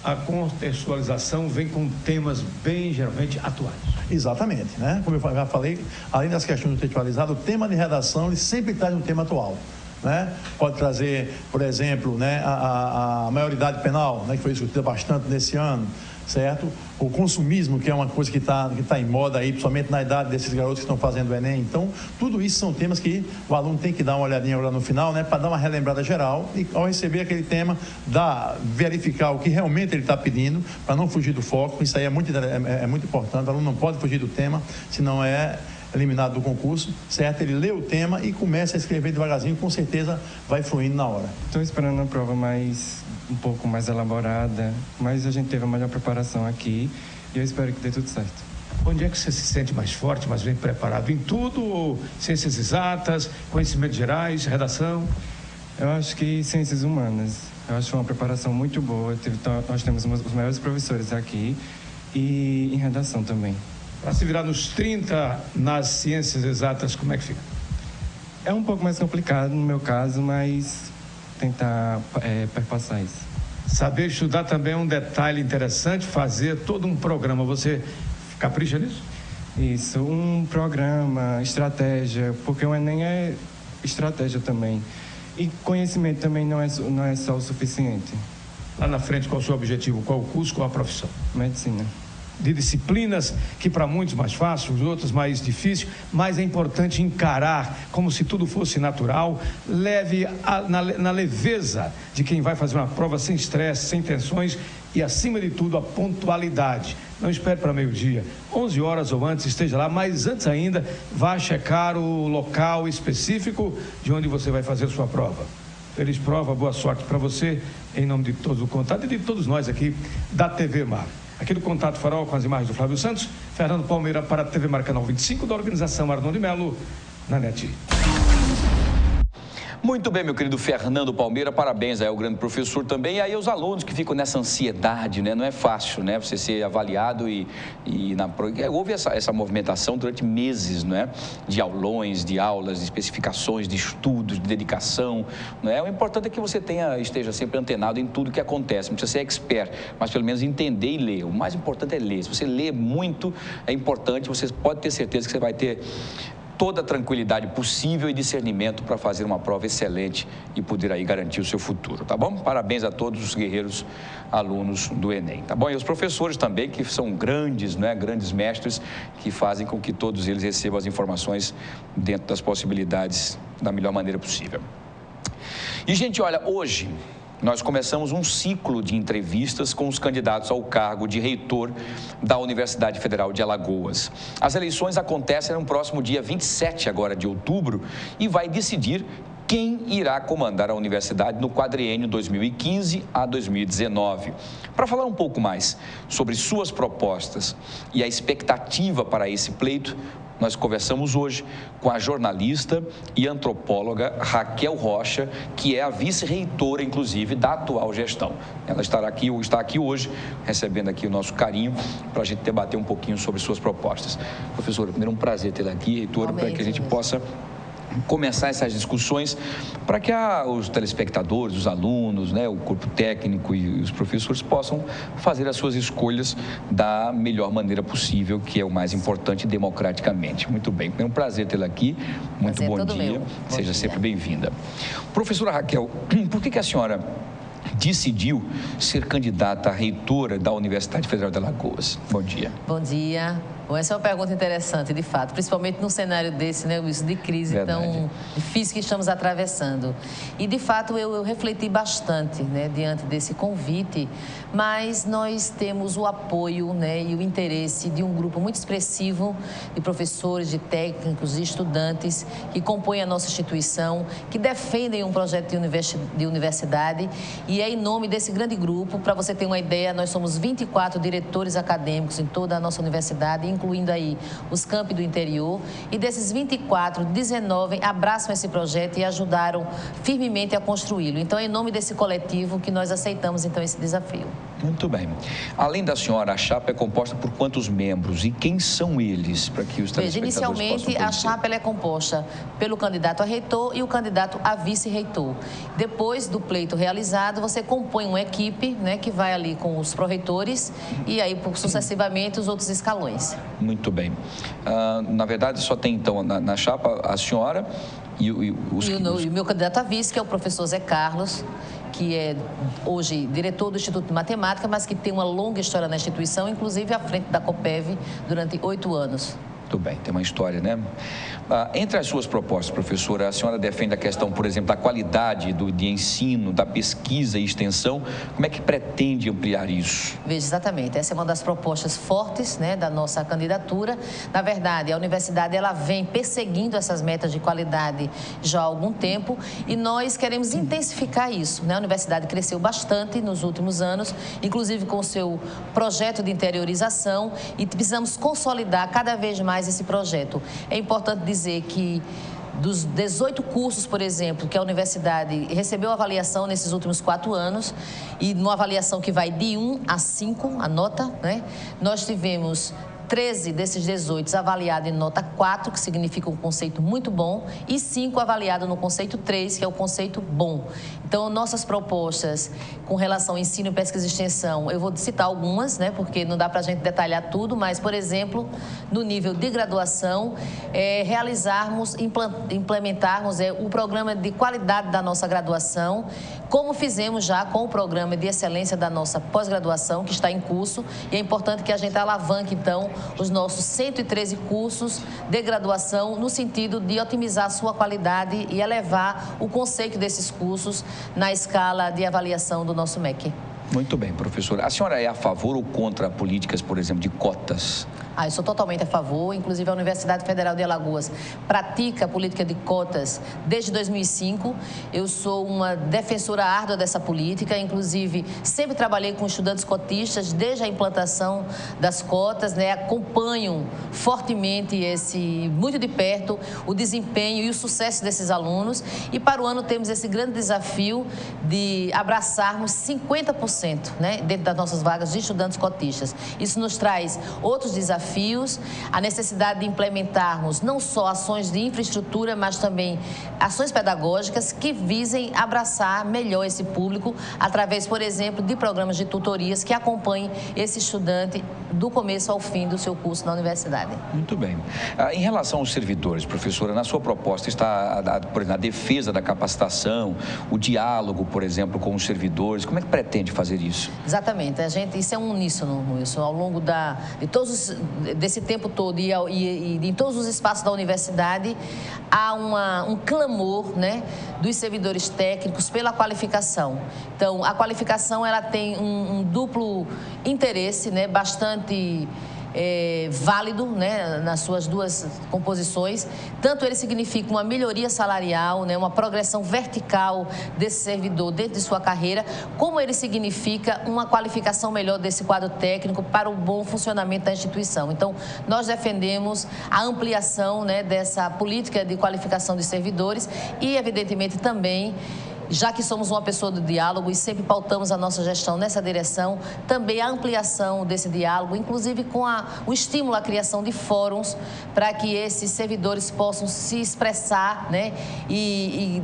a contextualização vem com temas bem, geralmente, atuais. Exatamente, né? Como eu já falei, além das questões contextualizadas, o tema de redação ele sempre traz um tema atual, né? Pode trazer, por exemplo, né, a maioridade penal, né, que foi discutida bastante nesse ano, certo? O consumismo, que é uma coisa que está em moda aí, principalmente na idade desses garotos que estão fazendo o Enem. Então, tudo isso são temas que o aluno tem que dar uma olhadinha agora no final, né, para dar uma relembrada geral e, ao receber aquele tema, verificar o que realmente ele está pedindo, para não fugir do foco. Isso aí é muito importante. O aluno não pode fugir do tema, senão é eliminado do concurso, certo? Ele lê o tema e começa a escrever devagarzinho, com certeza vai fluindo na hora. Estou esperando uma prova um pouco mais elaborada, mas a gente teve a melhor preparação aqui e eu espero que dê tudo certo. Onde é que você se sente mais forte, mais bem preparado? Em tudo? Ou ciências exatas, conhecimentos gerais, redação? Eu acho que ciências humanas. Eu acho que foi uma preparação muito boa. Nós temos os melhores professores aqui e em redação também. Para se virar nos 30 nas ciências exatas, como é que fica? É um pouco mais complicado no meu caso, mas tentar perpassar isso. Saber estudar também é um detalhe interessante, fazer todo um programa. Você capricha nisso? Isso, um programa, estratégia, porque o Enem é estratégia também. E conhecimento também não é só o suficiente. Lá na frente, qual é o seu objetivo? Qual o curso, qual a profissão? Medicina. De disciplinas que para muitos mais fácil, os outros mais difícil, mas é importante encarar como se tudo fosse natural, leve na leveza de quem vai fazer uma prova sem estresse, sem tensões e, acima de tudo, a pontualidade. Não espere para meio-dia, 11 horas ou antes esteja lá, mas antes ainda vá checar o local específico de onde você vai fazer sua prova. Feliz prova, boa sorte para você, em nome de todos o contato e de todos nós aqui da TV Mar. Aqui do Contato Farol com as imagens do Flávio Santos, Fernando Palmeira para a TV Mar Canal 25 da organização Arnon de Melo, na NET. Muito bem, meu querido Fernando Palmeira, parabéns aí ao grande professor também, e aí os alunos que ficam nessa ansiedade, né? Não é fácil, né? Você ser avaliado houve essa movimentação durante meses, não é? De aulões, de aulas, de especificações, de estudos, de dedicação, não é? O importante é que você esteja sempre antenado em tudo que acontece, não precisa ser expert, mas pelo menos entender e ler. O mais importante é ler. Se você lê muito, é importante, você pode ter certeza que você vai ter toda a tranquilidade possível e discernimento para fazer uma prova excelente e poder aí garantir o seu futuro, tá bom? Parabéns a todos os guerreiros alunos do Enem, tá bom? E os professores também, que são grandes, né? Grandes mestres, que fazem com que todos eles recebam as informações dentro das possibilidades da melhor maneira possível. E, gente, olha, hoje nós começamos um ciclo de entrevistas com os candidatos ao cargo de reitor da Universidade Federal de Alagoas. As eleições acontecem no próximo dia 27 agora de outubro e vai decidir quem irá comandar a universidade no quadriênio 2015 a 2019. Para falar um pouco mais sobre suas propostas e a expectativa para esse pleito, nós conversamos hoje com a jornalista e antropóloga Raquel Rocha, que é a vice-reitora, inclusive, da atual gestão. Ela está aqui hoje, recebendo aqui o nosso carinho, para a gente debater um pouquinho sobre suas propostas. Professora, primeiro um prazer tê-la aqui, reitora, para que a gente possa começar essas discussões para que os telespectadores, os alunos, né, o corpo técnico e os professores possam fazer as suas escolhas da melhor maneira possível, que é o mais importante, democraticamente. Muito bem, é um prazer tê-la aqui, muito bom dia, seja sempre bem-vinda. Professora Raquel, por que a senhora decidiu ser candidata a reitora da Universidade Federal de Alagoas? Bom dia. Bom dia. Bom, essa é uma pergunta interessante, de fato, principalmente num cenário desse, né, Wilson, de crise tão difícil que estamos atravessando. E, de fato, eu refleti bastante, né, diante desse convite, mas nós temos o apoio, né, e o interesse de um grupo muito expressivo de professores, de técnicos, de estudantes que compõem a nossa instituição, que defendem um projeto de universidade, e é em nome desse grande grupo, para você ter uma ideia, nós somos 24 diretores acadêmicos em toda a nossa universidade, incluindo aí os campi do interior, e desses 24, 19 abraçam esse projeto e ajudaram firmemente a construí-lo. Então, é em nome desse coletivo que nós aceitamos, então, esse desafio. Muito bem. Além da senhora, a chapa é composta por quantos membros e quem são eles, para que os telespectadores inicialmente, possam conhecer? a chapa ela é composta pelo candidato a reitor e o candidato a vice-reitor. Depois do pleito realizado, você compõe uma equipe, né, que vai ali com os pró-reitores e aí, sucessivamente, os outros escalões. Muito bem. Na verdade, só tem, então, na chapa a senhora E o meu candidato a vice, que é o professor Zé Carlos, que é hoje diretor do Instituto de Matemática, mas que tem uma longa história na instituição, inclusive à frente da COPEV durante 8 anos. Muito bem, tem uma história, né? Entre as suas propostas, professora, a senhora defende a questão, por exemplo, da qualidade de ensino, da pesquisa e extensão. Como é que pretende ampliar isso? Veja, exatamente. Essa é uma das propostas fortes, né, da nossa candidatura. Na verdade, a universidade ela vem perseguindo essas metas de qualidade já há algum tempo e nós queremos intensificar isso, né? A universidade cresceu bastante nos últimos anos, inclusive com o seu projeto de interiorização, e precisamos consolidar cada vez mais esse projeto. É importante dizer que dos 18 cursos, por exemplo, que a universidade recebeu avaliação nesses últimos 4 anos, e numa avaliação que vai de 1 a 5, a nota, né? Nós tivemos 13 desses 18 avaliados em nota 4, que significa um conceito muito bom, e 5 avaliados no conceito 3, que é o conceito bom. Então, nossas propostas com relação ao ensino, pesquisa e extensão, eu vou citar algumas, né, porque não dá para a gente detalhar tudo, mas, por exemplo, no nível de graduação, implementarmos o programa de qualidade da nossa graduação, como fizemos já com o programa de excelência da nossa pós-graduação, que está em curso, e é importante que a gente alavanque, então, os nossos 113 cursos de graduação no sentido de otimizar a sua qualidade e elevar o conceito desses cursos na escala de avaliação do nosso MEC. Muito bem, professora. A senhora é a favor ou contra políticas, por exemplo, de cotas? Eu sou totalmente a favor, inclusive a Universidade Federal de Alagoas pratica a política de cotas desde 2005. Eu sou uma defensora árdua dessa política, inclusive sempre trabalhei com estudantes cotistas desde a implantação das cotas, né? Acompanho fortemente muito de perto o desempenho e o sucesso desses alunos, e para o ano temos esse grande desafio de abraçarmos 50%, né, dentro das nossas vagas de estudantes cotistas. Isso nos traz outros desafios, a necessidade de implementarmos não só ações de infraestrutura, mas também ações pedagógicas que visem abraçar melhor esse público através, por exemplo, de programas de tutorias que acompanhem esse estudante do começo ao fim do seu curso na universidade. Muito bem. Em relação aos servidores, professora, na sua proposta está, por exemplo, a defesa da capacitação, o diálogo, por exemplo, com os servidores. Como é que pretende fazer isso? Exatamente. Isso é um uníssono, Wilson. Ao longo desse tempo todo e em todos os espaços da universidade, há um clamor, né, dos servidores técnicos pela qualificação. Então, a qualificação ela tem um duplo interesse, né, bastante válido, né, nas suas duas composições. Tanto ele significa uma melhoria salarial, né, uma progressão vertical desse servidor dentro de sua carreira, como ele significa uma qualificação melhor desse quadro técnico para o bom funcionamento da instituição. Então, nós defendemos a ampliação, né, dessa política de qualificação de servidores e, evidentemente, também, já que somos uma pessoa do diálogo e sempre pautamos a nossa gestão nessa direção, também a ampliação desse diálogo, inclusive com o estímulo à criação de fóruns para que esses servidores possam se expressar, né, e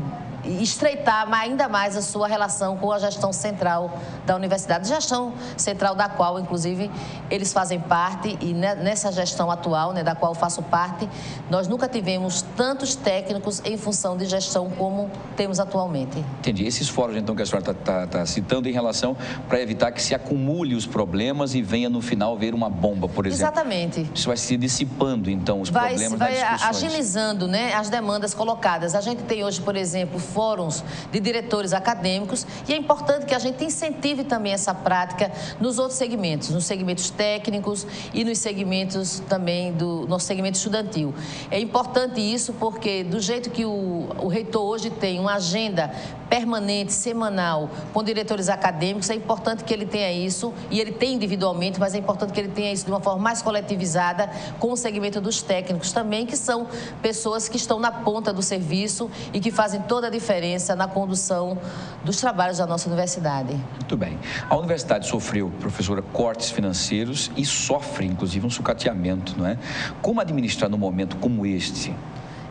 estreitar ainda mais a sua relação com a gestão central da universidade, gestão central da qual, inclusive, eles fazem parte, e nessa gestão atual, né, da qual eu faço parte, nós nunca tivemos tantos técnicos em função de gestão como temos atualmente. Entendi. Esses fóruns, então, que a senhora está citando em relação para evitar que se acumule os problemas e venha, no final, ver uma bomba, por exemplo. Exatamente. Isso vai se dissipando, então, os problemas das discussões. Vai agilizando, né, as demandas colocadas. A gente tem hoje, por exemplo, fóruns de diretores acadêmicos, e é importante que a gente incentive também essa prática nos outros segmentos, nos segmentos técnicos e nos segmentos também do nosso segmento estudantil. É importante isso porque, do jeito que o reitor hoje tem uma agenda permanente, semanal, com diretores acadêmicos, é importante que ele tenha isso, e ele tem individualmente, mas é importante que ele tenha isso de uma forma mais coletivizada com o segmento dos técnicos também, que são pessoas que estão na ponta do serviço e que fazem toda a diferença na condução dos trabalhos da nossa universidade. Muito bem. A universidade sofreu, professora, cortes financeiros e sofre, inclusive, um sucateamento, não é? Como administrar num momento como este?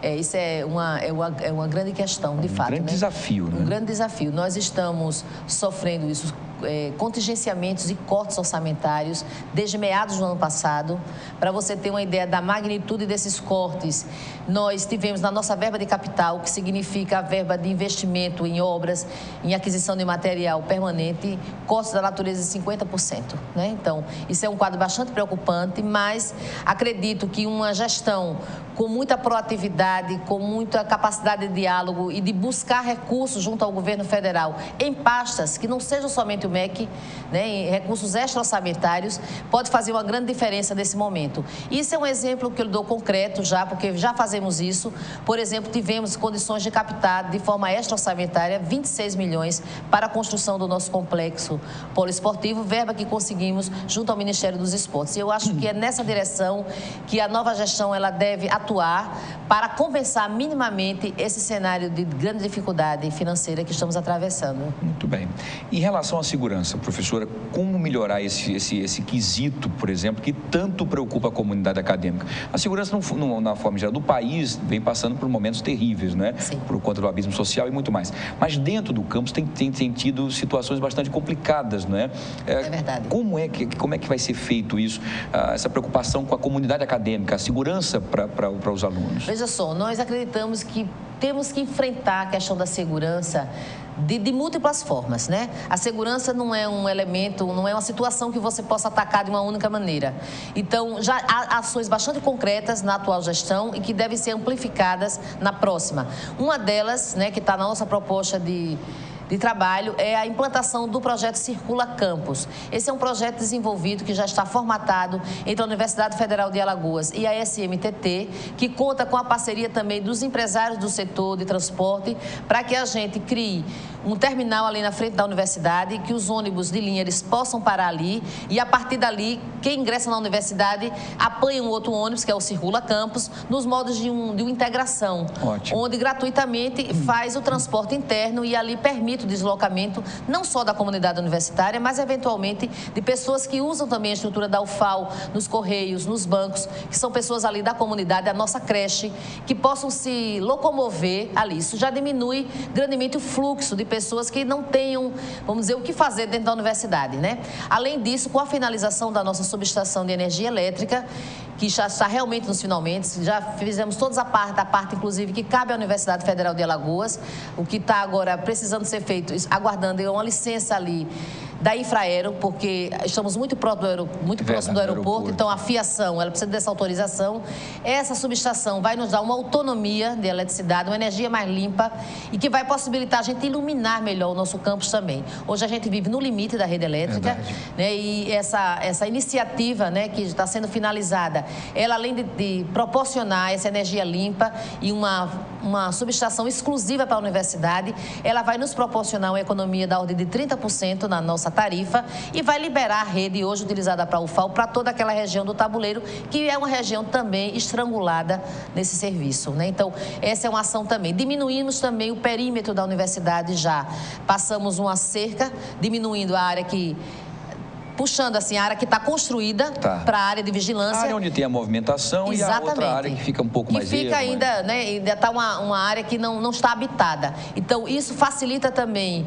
Isso é uma grande questão, de fato. Um grande desafio, né? Um grande desafio. Nós estamos sofrendo isso contingenciamentos e cortes orçamentários desde meados do ano passado. Para você ter uma ideia da magnitude desses cortes, nós tivemos na nossa verba de capital, que significa a verba de investimento em obras, em aquisição de material permanente, cortes da natureza de 50%. Né? Então, isso é um quadro bastante preocupante, mas acredito que uma gestão com muita proatividade, com muita capacidade de diálogo e de buscar recursos junto ao governo federal em pastas que não sejam somente o MEC, né, em recursos extra-orçamentários, pode fazer uma grande diferença nesse momento. Isso é um exemplo que eu dou concreto já, porque já fazemos isso. Por exemplo, tivemos condições de captar de forma extra-orçamentária 26 milhões para a construção do nosso complexo poliesportivo, verba que conseguimos junto ao Ministério dos Esportes. E eu acho que é nessa direção que a nova gestão ela deve atuar para compensar minimamente esse cenário de grande dificuldade financeira que estamos atravessando. Muito bem. Em relação à segurança, professora, como melhorar esse quesito, por exemplo, que tanto preocupa a comunidade acadêmica? A segurança, na forma geral, do país vem passando por momentos terríveis, né? Sim. Por conta do abismo social e muito mais. Mas dentro do campus tem tido situações bastante complicadas, não é? É verdade. Como é que vai ser feito isso, essa preocupação com a comunidade acadêmica, a segurança para os alunos? Veja só, nós acreditamos que temos que enfrentar a questão da segurança de múltiplas formas, né? A segurança não é um elemento, não é uma situação que você possa atacar de uma única maneira. Então, já há ações bastante concretas na atual gestão e que devem ser amplificadas na próxima. Uma delas, né, que está na nossa proposta de trabalho é a implantação do projeto Circula Campus. Esse é um projeto desenvolvido que já está formatado entre a Universidade Federal de Alagoas e a SMTT, que conta com a parceria também dos empresários do setor de transporte, para que a gente crie um terminal ali na frente da universidade, que os ônibus de linha eles possam parar ali e a partir dali, quem ingressa na universidade apanha um outro ônibus, que é o Circula Campus, nos modos de uma integração. Ótimo. Onde gratuitamente faz o transporte interno e ali permite o deslocamento não só da comunidade universitária, mas eventualmente de pessoas que usam também a estrutura da UFAL, nos correios, nos bancos, que são pessoas ali da comunidade, da nossa creche, que possam se locomover ali. Isso já diminui grandemente o fluxo de pessoas que não tenham, vamos dizer, o que fazer dentro da universidade, né? Além disso, com a finalização da nossa subestação de energia elétrica, que já está realmente nos finalmente, já fizemos toda a parte inclusive, que cabe à Universidade Federal de Alagoas, o que está agora precisando ser feito, aguardando uma licença ali da Infraero, porque estamos muito próximo do aeroporto, então a fiação, ela precisa dessa autorização. Essa subestação vai nos dar uma autonomia de eletricidade, uma energia mais limpa e que vai possibilitar a gente iluminar melhor o nosso campus também. Hoje a gente vive no limite da rede elétrica, né, e essa iniciativa, né, que está sendo finalizada, ela além de proporcionar essa energia limpa e uma subestação exclusiva para a universidade, ela vai nos proporcionar uma economia da ordem de 30% na nossa tarifa e vai liberar a rede hoje utilizada para a UFAL para toda aquela região do Tabuleiro, que é uma região também estrangulada nesse serviço, né? Então, essa é uma ação também. Diminuímos também o perímetro da universidade já. Passamos uma cerca, diminuindo a área que... puxando assim a área que está construída para a área de vigilância. A área onde tem a movimentação. Exatamente. E a outra área que fica um pouco mais erma. Que fica ainda, né, ainda está uma área que não está habitada. Então, isso facilita também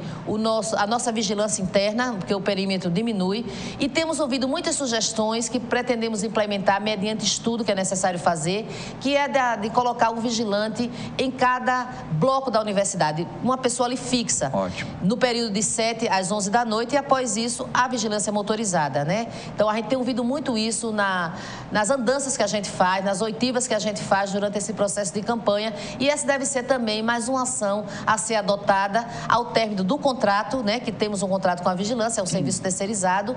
a nossa vigilância interna, porque o perímetro diminui. E temos ouvido muitas sugestões que pretendemos implementar mediante estudo que é necessário fazer, que é de colocar um vigilante em cada bloco da universidade. Uma pessoa ali fixa. Ótimo. No período de 7 às 11 da noite e após isso a vigilância motorizada. Né? Então, a gente tem ouvido muito isso nas andanças que a gente faz, nas oitivas que a gente faz durante esse processo de campanha. E essa deve ser também mais uma ação a ser adotada ao término do contrato, né? Que temos um contrato com a vigilância, é um serviço terceirizado.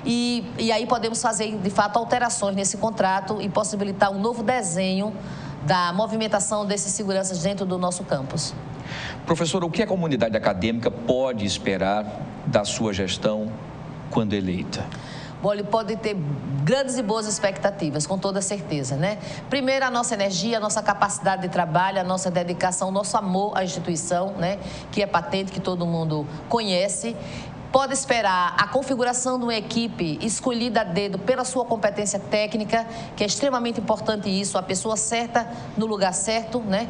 E aí podemos fazer, de fato, alterações nesse contrato e possibilitar um novo desenho da movimentação desses seguranças dentro do nosso campus. Professora, o que a comunidade acadêmica pode esperar da sua gestão quando eleita? Bom, ele pode ter grandes e boas expectativas, com toda certeza, né? Primeiro, a nossa energia, a nossa capacidade de trabalho, a nossa dedicação, o nosso amor à instituição, né? Que é patente, que todo mundo conhece. Pode esperar a configuração de uma equipe escolhida a dedo pela sua competência técnica, que é extremamente importante isso, a pessoa certa no lugar certo, né?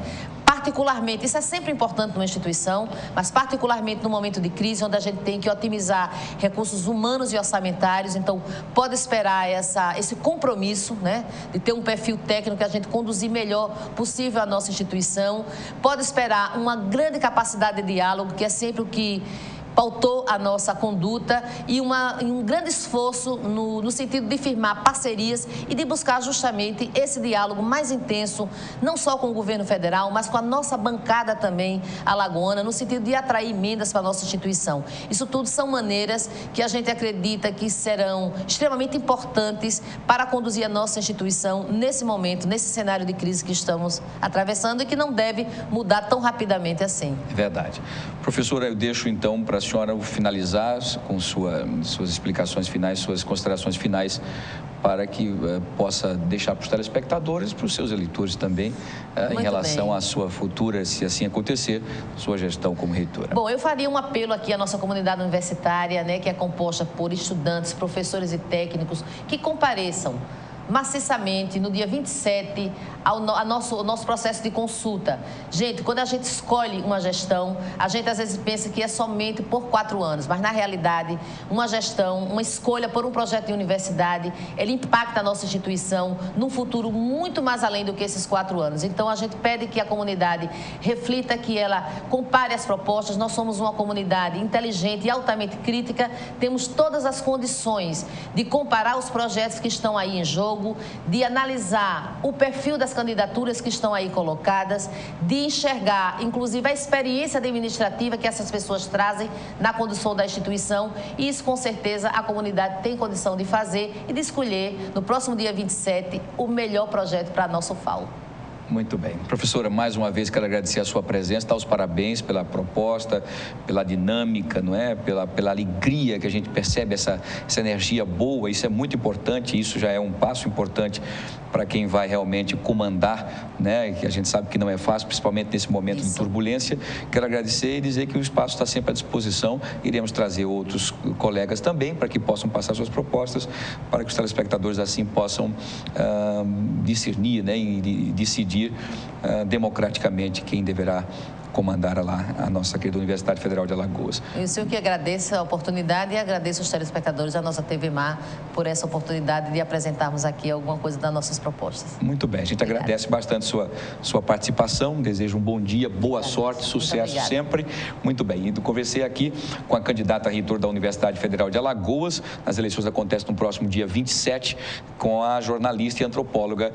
particularmente, isso é sempre importante numa instituição, mas particularmente no momento de crise, onde a gente tem que otimizar recursos humanos e orçamentários. Então, pode esperar esse compromisso, né, de ter um perfil técnico que a gente conduzir melhor possível a nossa instituição. Pode esperar uma grande capacidade de diálogo, que é sempre o que pautou a nossa conduta, e um grande esforço no sentido de firmar parcerias e de buscar justamente esse diálogo mais intenso, não só com o governo federal, mas com a nossa bancada também alagoana, no sentido de atrair emendas para a nossa instituição. Isso tudo são maneiras que a gente acredita que serão extremamente importantes para conduzir a nossa instituição nesse momento, nesse cenário de crise que estamos atravessando e que não deve mudar tão rapidamente assim. É verdade. Professora, eu deixo então para a senhora finalizar com suas explicações finais, suas considerações finais, para que possa deixar para os telespectadores, para os seus eleitores também, em relação à sua futura, se assim acontecer, sua gestão como reitora. Bom, eu faria um apelo aqui à nossa comunidade universitária, né, que é composta por estudantes, professores e técnicos, que compareçam maciçamente no dia 27 ao nosso processo de consulta. Gente, quando a gente escolhe uma gestão, a gente às vezes pensa que é somente por 4 anos, mas na realidade, uma gestão, uma escolha por um projeto de universidade, ele impacta a nossa instituição num futuro muito mais além do que esses 4 anos. Então, a gente pede que a comunidade reflita, que ela compare as propostas. Nós somos uma comunidade inteligente e altamente crítica, temos todas as condições de comparar os projetos que estão aí em jogo, de analisar o perfil das candidaturas que estão aí colocadas, de enxergar, inclusive, a experiência administrativa que essas pessoas trazem na condução da instituição, e isso, com certeza, a comunidade tem condição de fazer e de escolher, no próximo dia 27, o melhor projeto para a nossa UFAL. Muito bem. Professora, mais uma vez quero agradecer a sua presença, dar os parabéns pela proposta, pela dinâmica, não é? Pela alegria que a gente percebe, essa energia boa. Isso é muito importante, isso já é um passo importante para quem vai realmente comandar, né? Que a gente sabe que não é fácil, principalmente nesse momento de turbulência. Quero agradecer e dizer que o espaço está sempre à disposição. Iremos trazer outros colegas também para que possam passar suas propostas, para que os telespectadores assim possam discernir, né? E decidir democraticamente quem deverá comandar lá a nossa querida Universidade Federal de Alagoas. Eu que agradeço a oportunidade e agradeço aos telespectadores da nossa TV Mar por essa oportunidade de apresentarmos aqui alguma coisa das nossas propostas. Muito bem, a gente agradece bastante sua participação, desejo um bom dia, boa sorte, sucesso sempre. Muito bem, e conversei aqui com a candidata a reitor da Universidade Federal de Alagoas. As eleições acontecem no próximo dia 27, com a jornalista e antropóloga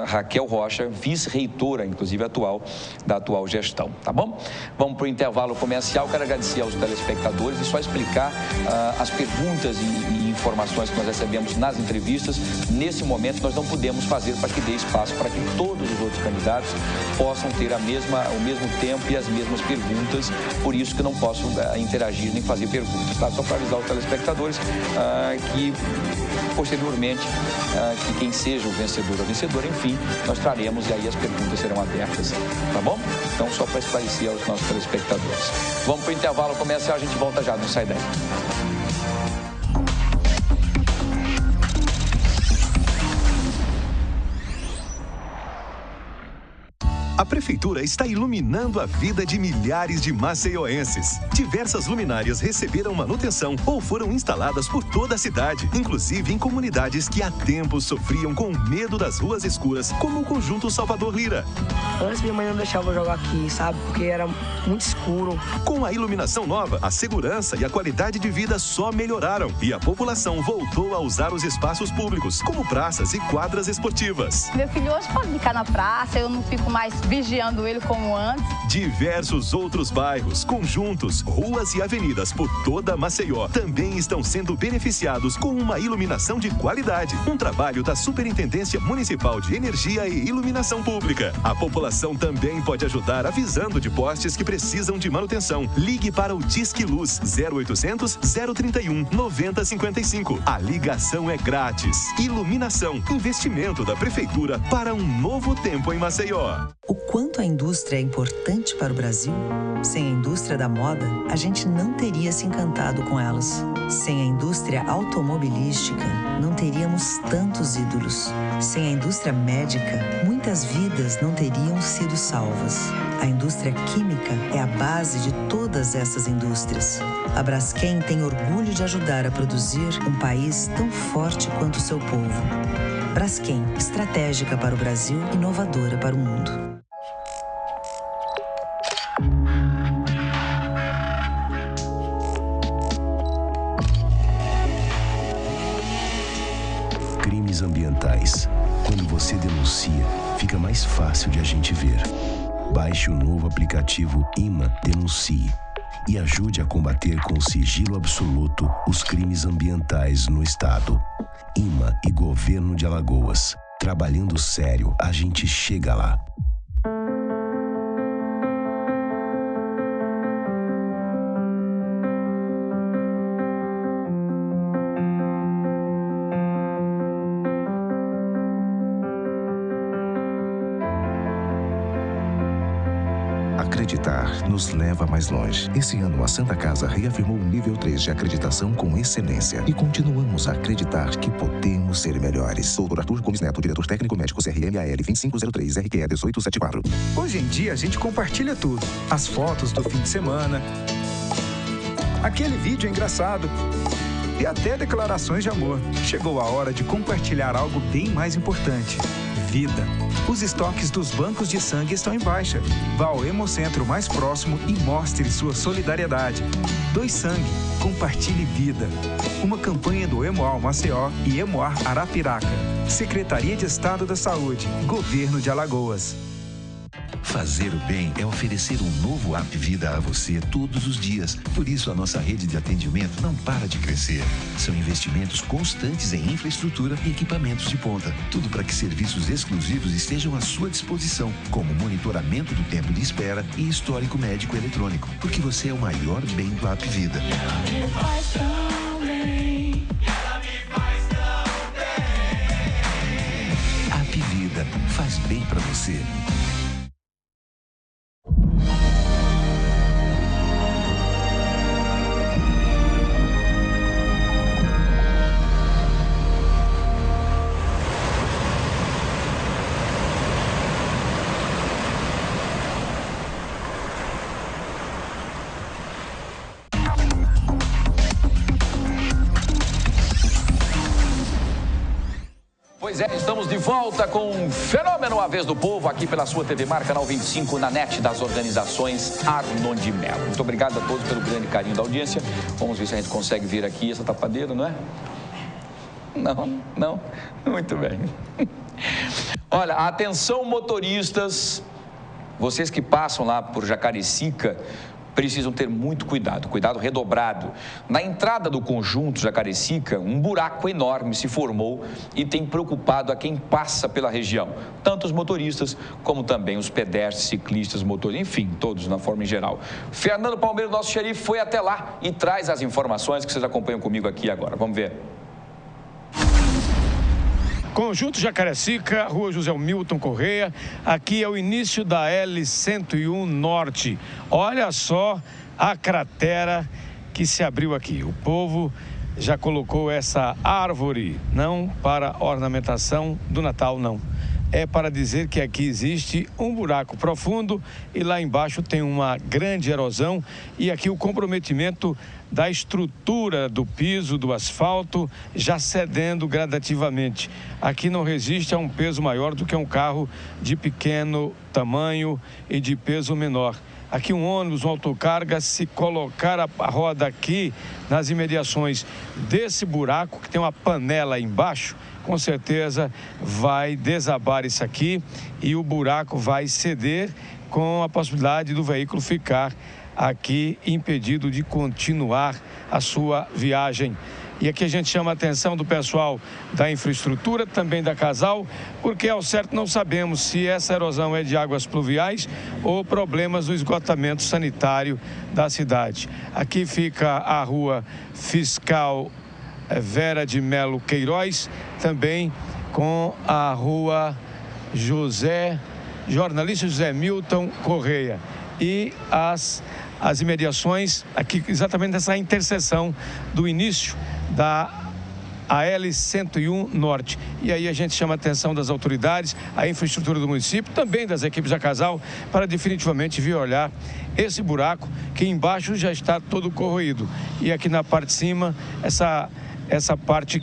Raquel Rocha, vice-reitora, inclusive atual, da atual gestão. Tá bom? Vamos para o intervalo comercial. Quero agradecer aos telespectadores e só explicar as perguntas e informações que nós recebemos nas entrevistas. Nesse momento, nós não podemos fazer para que dê espaço para que todos os outros candidatos possam ter o mesmo tempo e as mesmas perguntas. Por isso que não posso interagir nem fazer perguntas. Tá? Só para avisar os telespectadores que, posteriormente, que quem seja o vencedor ou a vencedora, enfim, nós traremos e aí as perguntas serão abertas. Tá bom? Então, só para esclarecer aos nossos telespectadores. Vamos para o intervalo comercial, a gente volta já, não sai daí. A Prefeitura está iluminando a vida de milhares de maceioenses. Diversas luminárias receberam manutenção ou foram instaladas por toda a cidade, inclusive em comunidades que há tempos sofriam com medo das ruas escuras, como o Conjunto Salvador Lira. Antes minha mãe não deixava eu jogar aqui, sabe? Porque era muito escuro. Com a iluminação nova, a segurança e a qualidade de vida só melhoraram e a população voltou a usar os espaços públicos, como praças e quadras esportivas. Meu filho hoje pode ficar na praça, eu não fico mais vigiando ele como antes. Diversos outros bairros, conjuntos, ruas e avenidas por toda Maceió também estão sendo beneficiados com uma iluminação de qualidade. Um trabalho da Superintendência Municipal de Energia e Iluminação Pública. A população também pode ajudar avisando de postes que precisam de manutenção. Ligue para o Disque Luz 0800 031 9055. A ligação é grátis. Iluminação, investimento da Prefeitura para um novo tempo em Maceió. O quanto a indústria é importante para o Brasil? Sem a indústria da moda, a gente não teria se encantado com elas. Sem a indústria automobilística, não teríamos tantos ídolos. Sem a indústria médica, muitas vidas não teriam sido salvas. A indústria química é a base de todas essas indústrias. A Braskem tem orgulho de ajudar a produzir um país tão forte quanto o seu povo. Braskem, estratégica para o Brasil, inovadora para o mundo. Crimes ambientais. Quando você denuncia, fica mais fácil de a gente ver. Baixe o novo aplicativo IMA Denuncie e ajude a combater com sigilo absoluto os crimes ambientais no estado. IMA e Governo de Alagoas. Trabalhando sério, a gente chega lá. Acreditar nos leva mais longe. Esse ano, a Santa Casa reafirmou o nível 3 de acreditação com excelência e continuamos a acreditar que podemos ser melhores. Dr. Arthur Gomes Neto, diretor técnico médico CRMAL 2503 RQE 1874. Hoje em dia, a gente compartilha tudo. As fotos do fim de semana, aquele vídeo engraçado e até declarações de amor. Chegou a hora de compartilhar algo bem mais importante: vida. Os estoques dos bancos de sangue estão em baixa. Vá ao Hemocentro mais próximo e mostre sua solidariedade. Doe sangue, compartilhe vida. Uma campanha do Hemoar Maceió e Hemoar Arapiraca. Secretaria de Estado da Saúde, Governo de Alagoas. Fazer o bem é oferecer um novo App Vida a você todos os dias. Por isso, a nossa rede de atendimento não para de crescer. São investimentos constantes em infraestrutura e equipamentos de ponta. Tudo para que serviços exclusivos estejam à sua disposição, como monitoramento do tempo de espera e histórico médico eletrônico. Porque você é o maior bem do App Vida. App Vida faz bem para você. Pois é, estamos de volta com o Fenômeno A Vez do Povo, aqui pela sua TV Mar, canal 25, na net das organizações Arnon de Mello. Muito obrigado a todos pelo grande carinho da audiência. Vamos ver se a gente consegue ver aqui essa tapadeira, não é? Não. Muito bem. Olha, atenção motoristas, vocês que passam lá por Jacarecica, precisam ter muito cuidado redobrado. Na entrada do conjunto Jacarecica, um buraco enorme se formou e tem preocupado a quem passa pela região, tanto os motoristas como também os pedestres, ciclistas, motoristas, enfim, todos na forma em geral. Fernando Palmeiro, nosso xerife, foi até lá e traz as informações que vocês acompanham comigo aqui agora. Vamos ver. Conjunto Jacarecica, Rua José Milton Correia, aqui é o início da L101 Norte. Olha só a cratera que se abriu aqui. O povo já colocou essa árvore, não para ornamentação do Natal, não. É para dizer que aqui existe um buraco profundo e lá embaixo tem uma grande erosão e aqui o comprometimento da estrutura do piso, do asfalto, já cedendo gradativamente. Aqui não resiste a um peso maior do que um carro de pequeno tamanho e de peso menor. Aqui um ônibus, um autocarga, se colocar a roda aqui nas imediações desse buraco, que tem uma panela embaixo, com certeza vai desabar isso aqui e o buraco vai ceder com a possibilidade do veículo ficar aqui impedido de continuar a sua viagem. E aqui a gente chama a atenção do pessoal da infraestrutura, também da Casal, porque ao certo não sabemos se essa erosão é de águas pluviais ou problemas do esgotamento sanitário da cidade. Aqui fica a rua Fiscal Vera de Melo Queiroz, também com a rua Jornalista José Milton Correia. E as imediações aqui exatamente nessa interseção do início da a L101 Norte. E aí a gente chama a atenção das autoridades, a infraestrutura do município, também das equipes da Casal, para definitivamente vir olhar esse buraco que embaixo já está todo corroído. E aqui na parte de cima, essa parte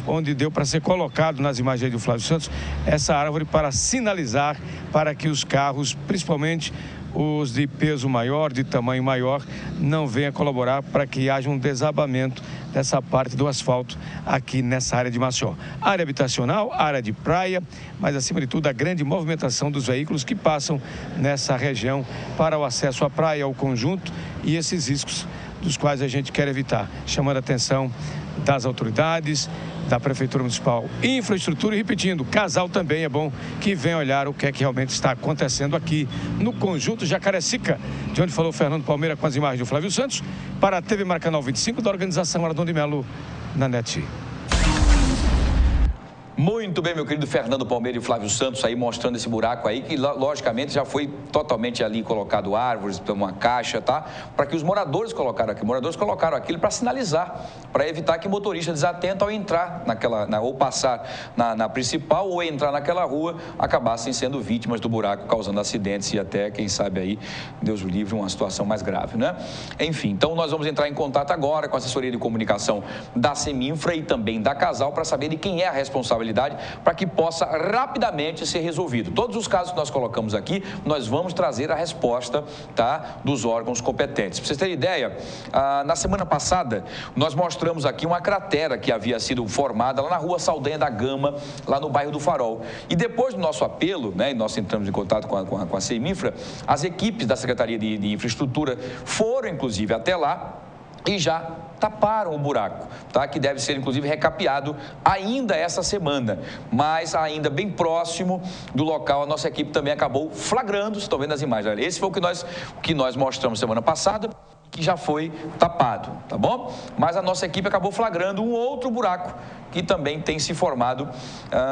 onde deu para ser colocado nas imagens aí do Flávio Santos, essa árvore para sinalizar para que os carros, principalmente os de peso maior, de tamanho maior, não venham colaborar para que haja um desabamento dessa parte do asfalto aqui nessa área de Maceió. Área habitacional, área de praia, mas acima de tudo a grande movimentação dos veículos que passam nessa região para o acesso à praia, ao conjunto e esses riscos dos quais a gente quer evitar, chamando a atenção das autoridades, da Prefeitura Municipal e Infraestrutura. E repetindo, Casal também é bom que venha olhar o que é que realmente está acontecendo aqui no conjunto Jacarecica, de onde falou Fernando Palmeira com as imagens do Flávio Santos, para a TV Maracanã 25 da organização Ardon de Melo, na NET. Muito bem, meu querido Fernando Palmeira e Flávio Santos aí mostrando esse buraco aí, que logicamente já foi totalmente ali colocado árvores, uma caixa, tá? Para que os moradores colocaram aqui. Moradores colocaram aquilo para sinalizar, para evitar que motorista desatento ao entrar ou passar na principal ou entrar naquela rua, acabassem sendo vítimas do buraco, causando acidentes e até, quem sabe aí, Deus o livre, uma situação mais grave, né? Enfim, então nós vamos entrar em contato agora com a assessoria de comunicação da Seminfra e também da Casal para saber de quem é a responsabilidade para que possa rapidamente ser resolvido. Todos os casos que nós colocamos aqui, nós vamos trazer a resposta, tá, dos órgãos competentes. Para vocês terem ideia, na semana passada, nós mostramos aqui uma cratera que havia sido formada lá na rua Saldanha da Gama, lá no bairro do Farol. E depois do nosso apelo, né, e nós entramos em contato com a Seminfra, as equipes da Secretaria de Infraestrutura foram, inclusive, até lá e já taparam o buraco, tá? Que deve ser, inclusive, recapeado ainda essa semana. Mas ainda bem próximo do local, a nossa equipe também acabou flagrando, vocês estão vendo as imagens. Esse foi o que nós mostramos semana passada, que já foi tapado, tá bom? Mas a nossa equipe acabou flagrando um outro buraco que também tem se formado,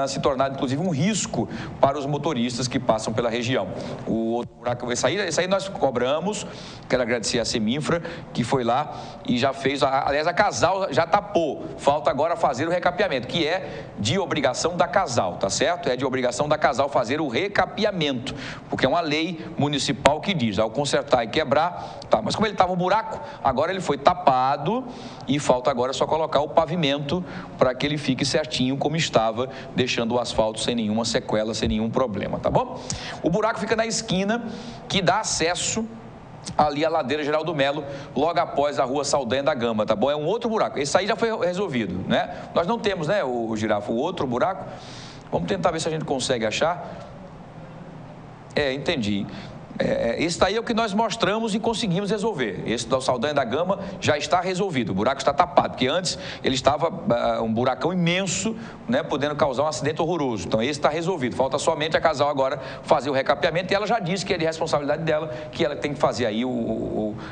se tornado, inclusive, um risco para os motoristas que passam pela região. O outro buraco, esse aí nós cobramos, quero agradecer a Seminfra, que foi lá e já fez, aliás, a Casal já tapou, falta agora fazer o recapeamento, que é de obrigação da Casal, tá certo? É de obrigação da Casal fazer o recapeamento, porque é uma lei municipal que diz, ao consertar e quebrar, tá, mas como ele estava um buraco, agora ele foi tapado e falta agora só colocar o pavimento para que ele fique certinho como estava, deixando o asfalto sem nenhuma sequela, sem nenhum problema, tá bom? O buraco fica na esquina que dá acesso ali à ladeira Geraldo Melo, logo após a rua Saldanha da Gama, tá bom? É um outro buraco, esse aí já foi resolvido, né? Nós não temos, né, o Girafa, o outro buraco. Vamos tentar ver se a gente consegue achar. Entendi. Esse daí é o que nós mostramos e conseguimos resolver. Esse da Saldanha da Gama já está resolvido, o buraco está tapado, porque antes ele estava um buracão imenso, né, podendo causar um acidente horroroso. Então esse está resolvido, falta somente a Casal agora fazer o recapeamento e ela já disse que é de responsabilidade dela, que ela tem que fazer aí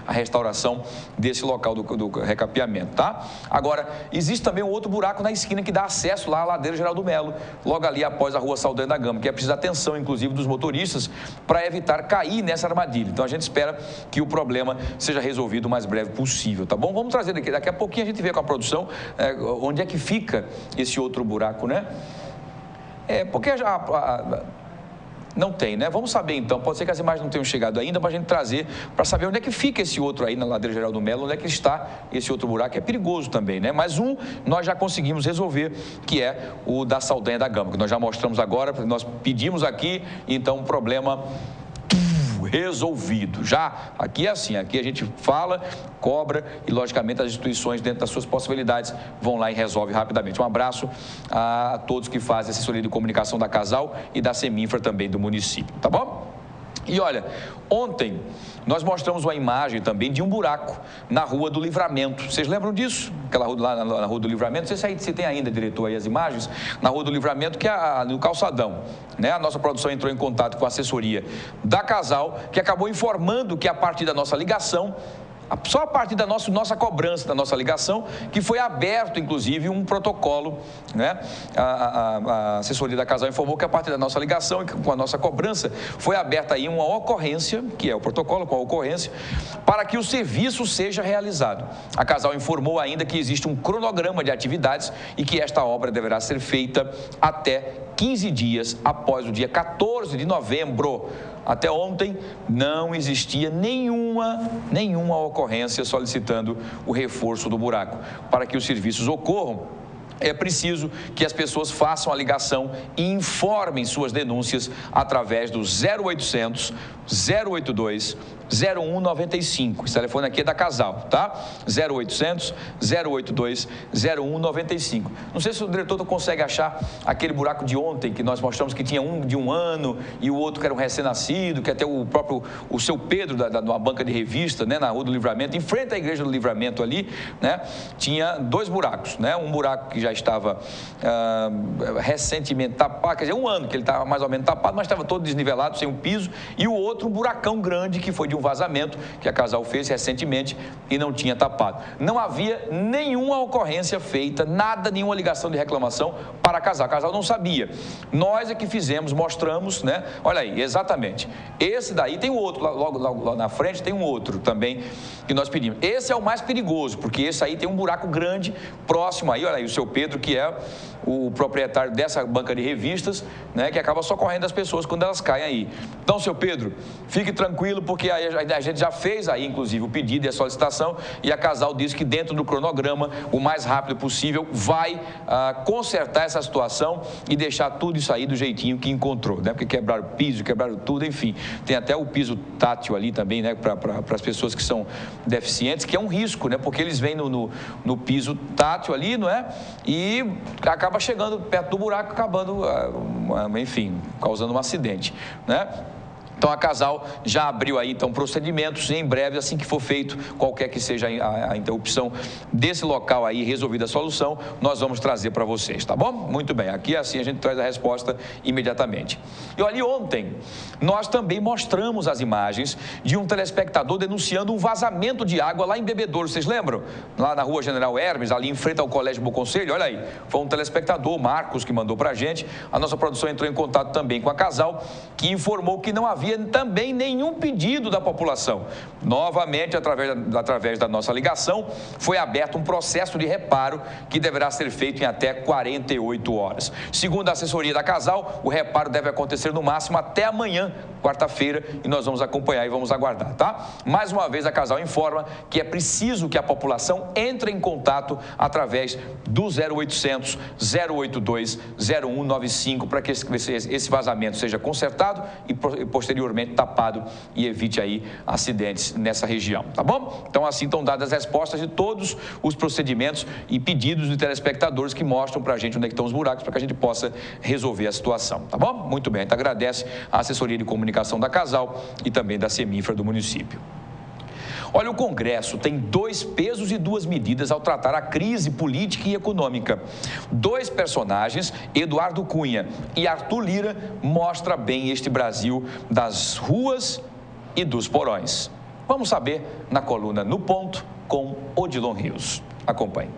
a restauração desse local do recapeamento, tá? Agora, existe também um outro buraco na esquina que dá acesso lá à ladeira Geraldo Melo, logo ali após a rua Saldanha da Gama, que é preciso atenção, inclusive, dos motoristas para evitar cair nessa armadilha. Então a gente espera que o problema seja resolvido o mais breve possível, tá bom? Vamos trazer daqui a pouquinho, a gente vê com a produção onde é que fica esse outro buraco, né? Porque não tem, né? Vamos saber então, pode ser que as imagens não tenham chegado ainda, para a gente trazer, para saber onde é que fica esse outro aí na ladeira Geraldo Melo, onde é que está esse outro buraco, é perigoso também, né? Mas nós já conseguimos resolver, que é o da Saldanha da Gama, que nós já mostramos agora, nós pedimos aqui, então o problema resolvido. Já aqui é assim, aqui a gente fala, cobra e logicamente as instituições dentro das suas possibilidades vão lá e resolvem rapidamente. Um abraço a todos que fazem assessoria de comunicação da Casal e da Seminfra também do município, tá bom? E olha, ontem nós mostramos uma imagem também de um buraco na Rua do Livramento. Vocês lembram disso? Aquela rua lá na Rua do Livramento, não sei se tem ainda, diretor, aí as imagens, na Rua do Livramento, que é no calçadão, né? A nossa produção entrou em contato com a assessoria da Casal, que acabou informando que a partir da nossa ligação, só a partir da nossa cobrança, da nossa ligação, que foi aberto, inclusive, um protocolo, né? A assessoria da Casal informou que a partir da nossa ligação e com a nossa cobrança foi aberta aí uma ocorrência, que é o protocolo com a ocorrência, para que o serviço seja realizado. A Casal informou ainda que existe um cronograma de atividades e que esta obra deverá ser feita até 15 dias após o dia 14 de novembro. Até ontem não existia nenhuma ocorrência solicitando o reforço do buraco. Para que os serviços ocorram, é preciso que as pessoas façam a ligação e informem suas denúncias através do 0800 082 0195. Esse telefone aqui é da Casal, tá? 0800 082 0195. Não sei se o diretor consegue achar aquele buraco de ontem que nós mostramos que tinha um de 1 ano e o outro que era um recém-nascido, que até o seu Pedro da banca de revista, né, na Rua do Livramento, em frente à Igreja do Livramento ali, né, tinha 2 buracos, né? Um buraco que já estava recentemente tapado, quer dizer, 1 ano que ele estava mais ou menos tapado, mas estava todo desnivelado, sem um piso, e o outro um buracão grande que foi de um vazamento que a Casal fez recentemente e não tinha tapado. Não havia nenhuma ocorrência feita, nenhuma ligação de reclamação para a Casal. A Casal não sabia. Nós é que fizemos, mostramos, né? Olha aí, exatamente. Esse daí tem um outro, logo na frente tem um outro também que nós pedimos. Esse é o mais perigoso, porque esse aí tem um buraco grande próximo aí, olha aí, o seu Pedro, que é o proprietário dessa banca de revistas, né, que acaba socorrendo as pessoas quando elas caem aí. Então, seu Pedro, fique tranquilo, porque aí a gente já fez aí, inclusive, o pedido e a solicitação, e a Casal disse que dentro do cronograma, o mais rápido possível, vai consertar essa situação e deixar tudo isso aí do jeitinho que encontrou, né? Porque quebraram o piso, quebraram tudo, enfim. Tem até o piso tátil ali também, né, para as pessoas que são deficientes, que é um risco, né? Porque eles vêm no piso tátil ali, não é? E acaba chegando perto do buraco, acabando, enfim, causando um acidente, né? Então, a Casal já abriu aí, então, procedimentos e em breve, assim que for feito, qualquer que seja a interrupção desse local aí, resolvida a solução, nós vamos trazer para vocês, tá bom? Muito bem, aqui assim a gente traz a resposta imediatamente. E olha, ontem, nós também mostramos as imagens de um telespectador denunciando um vazamento de água lá em Bebedouro, vocês lembram? Lá na Rua General Hermes, ali em frente ao Colégio Bom Conselho, olha aí, foi um telespectador, Marcos, que mandou para a gente. A nossa produção entrou em contato também com a Casal, que informou que não havia também nenhum pedido da população. Novamente, através da nossa ligação, foi aberto um processo de reparo que deverá ser feito em até 48 horas. Segundo a assessoria da Casal, o reparo deve acontecer no máximo até amanhã, quarta-feira, e nós vamos acompanhar e vamos aguardar, tá? Mais uma vez, a Casal informa que é preciso que a população entre em contato através do 0800 082 0195 para que esse vazamento seja consertado e posteriormente tapado e evite aí acidentes nessa região, tá bom? Então, assim estão dadas as respostas de todos os procedimentos e pedidos de telespectadores que mostram pra gente onde é que estão os buracos para que a gente possa resolver a situação, tá bom? Muito bem, a gente agradece a assessoria de comunicação da Casal e também da Semifra do município. Olha, o Congresso tem 2 pesos e 2 medidas ao tratar a crise política e econômica. 2 personagens, Eduardo Cunha e Arthur Lira, mostram bem este Brasil das ruas e dos porões. Vamos saber na coluna No Ponto com Odilon Rios. Acompanhe.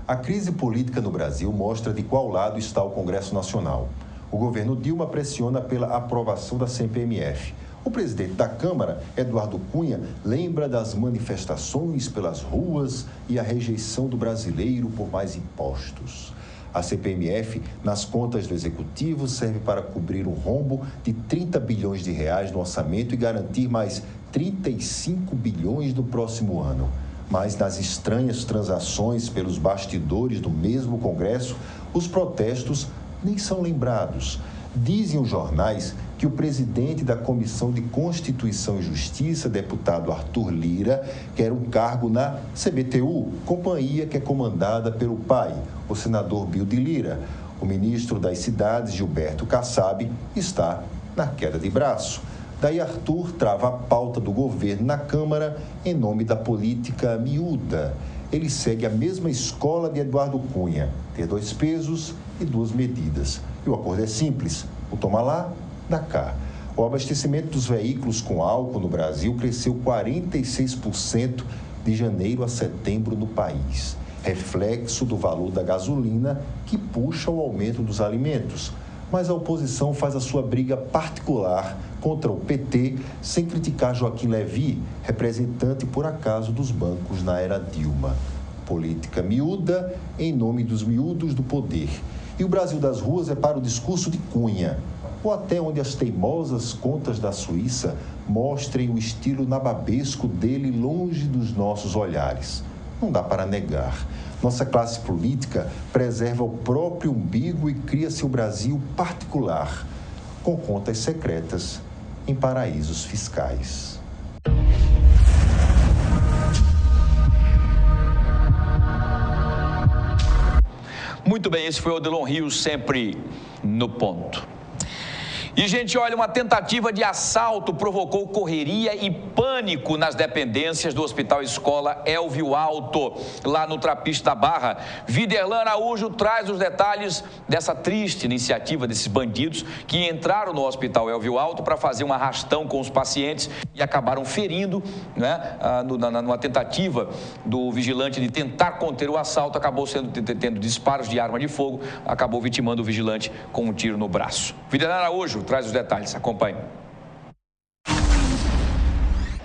A crise política no Brasil mostra de qual lado está o Congresso Nacional. O governo Dilma pressiona pela aprovação da CPMF. O presidente da Câmara, Eduardo Cunha, lembra das manifestações pelas ruas e a rejeição do brasileiro por mais impostos. A CPMF, nas contas do Executivo, serve para cobrir um rombo de 30 bilhões de reais no orçamento e garantir mais 35 bilhões no próximo ano. Mas nas estranhas transações pelos bastidores do mesmo Congresso, os protestos nem são lembrados. Dizem os jornais que o presidente da Comissão de Constituição e Justiça, deputado Arthur Lira, quer um cargo na CBTU, companhia que é comandada pelo pai, o senador Bildo Lira. O ministro das Cidades, Gilberto Kassab, está na queda de braço. Daí Arthur trava a pauta do governo na Câmara em nome da política miúda. Ele segue a mesma escola de Eduardo Cunha, ter 2 pesos e 2 medidas. E o acordo é simples, O toma lá, dá cá. O abastecimento dos veículos com álcool no Brasil cresceu 46% de janeiro a setembro no país. Reflexo do valor da gasolina que puxa o aumento dos alimentos. Mas a oposição faz a sua briga particular contra o PT, sem criticar Joaquim Levy, representante por acaso dos bancos na era Dilma. Política miúda em nome dos miúdos do poder. E o Brasil das ruas é para o discurso de Cunha, ou até onde as teimosas contas da Suíça mostrem o estilo nababesco dele longe dos nossos olhares. Não dá para negar. Nossa classe política preserva o próprio umbigo e cria seu Brasil particular, com contas secretas em paraísos fiscais. Muito bem, esse foi o Odilon Rios, sempre no ponto. E, gente, olha, uma tentativa de assalto provocou correria e pânico nas dependências do Hospital Escola Elvio Alto, lá no Trapiche da Barra. Viderlan Araújo traz os detalhes dessa triste iniciativa desses bandidos que entraram no Hospital Elvio Alto para fazer um arrastão com os pacientes e acabaram ferindo, né, numa tentativa do vigilante de tentar conter o assalto, acabou tendo disparos de arma de fogo, acabou vitimando o vigilante com um tiro no braço. Viderlan Araújo traz os detalhes, acompanhe.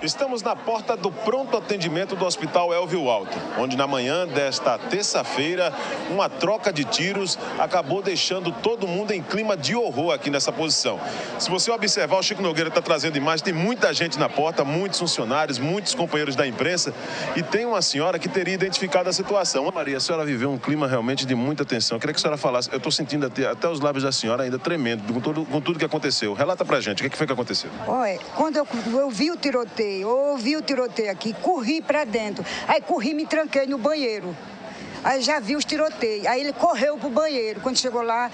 Estamos na porta do pronto atendimento do Hospital Elvio Alto, onde na manhã desta terça-feira, uma troca de tiros acabou deixando todo mundo em clima de horror aqui nessa posição. Se você observar, o Chico Nogueira está trazendo imagens, tem muita gente na porta, muitos funcionários, muitos companheiros da imprensa, e tem uma senhora que teria identificado a situação. Maria, a senhora viveu um clima realmente de muita tensão. Eu queria que a senhora falasse, eu estou sentindo até os lábios da senhora ainda tremendo com tudo que aconteceu. Relata pra gente, o que foi que aconteceu? Olha, quando eu vi o tiroteio, eu ouvi o tiroteio aqui, corri pra dentro. Aí corri e me tranquei no banheiro. Aí já vi os tiroteios. Aí ele correu pro banheiro. Quando chegou lá,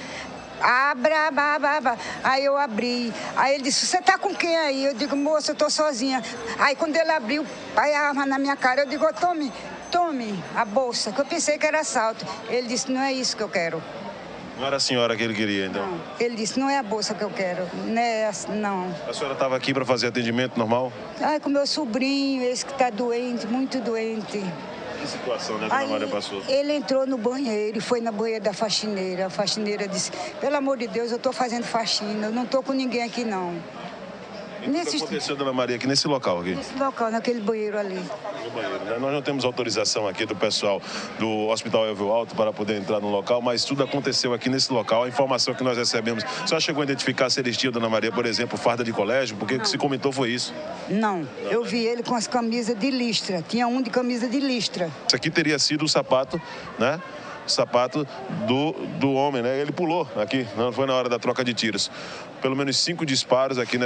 abra. Aí eu abri. Aí ele disse, você tá com quem aí? Eu digo, moça, eu tô sozinha. Aí quando ele abriu, aí a arma na minha cara, eu digo, tome a bolsa, que eu pensei que era assalto. Ele disse, não é isso que eu quero. Não era a senhora que ele queria, então? Não. Ele disse, não é a bolsa que eu quero, não. A senhora estava aqui para fazer atendimento normal? Ai, com meu sobrinho, esse que está doente, muito doente. Que situação, né, que a Maria passou? Ele entrou no banheiro e foi na banheira da faxineira. A faxineira disse, pelo amor de Deus, eu estou fazendo faxina, eu não estou com ninguém aqui, não. E o que aconteceu, dona Maria, aqui nesse local? Nesse local, naquele banheiro ali. No banheiro, né? Nós não temos autorização aqui do pessoal do Hospital Elvio Alto para poder entrar no local, mas tudo aconteceu aqui nesse local. A informação que nós recebemos, a senhora chegou a identificar se eles tinham, dona Maria, por exemplo, farda de colégio? Porque o que se comentou foi isso. Não, eu vi ele com as camisas de listra. Tinha um de camisa de listra. Isso aqui teria sido o sapato, né? O sapato do homem, né? Ele pulou aqui, não foi na hora da troca de tiros. Pelo menos 5 disparos aqui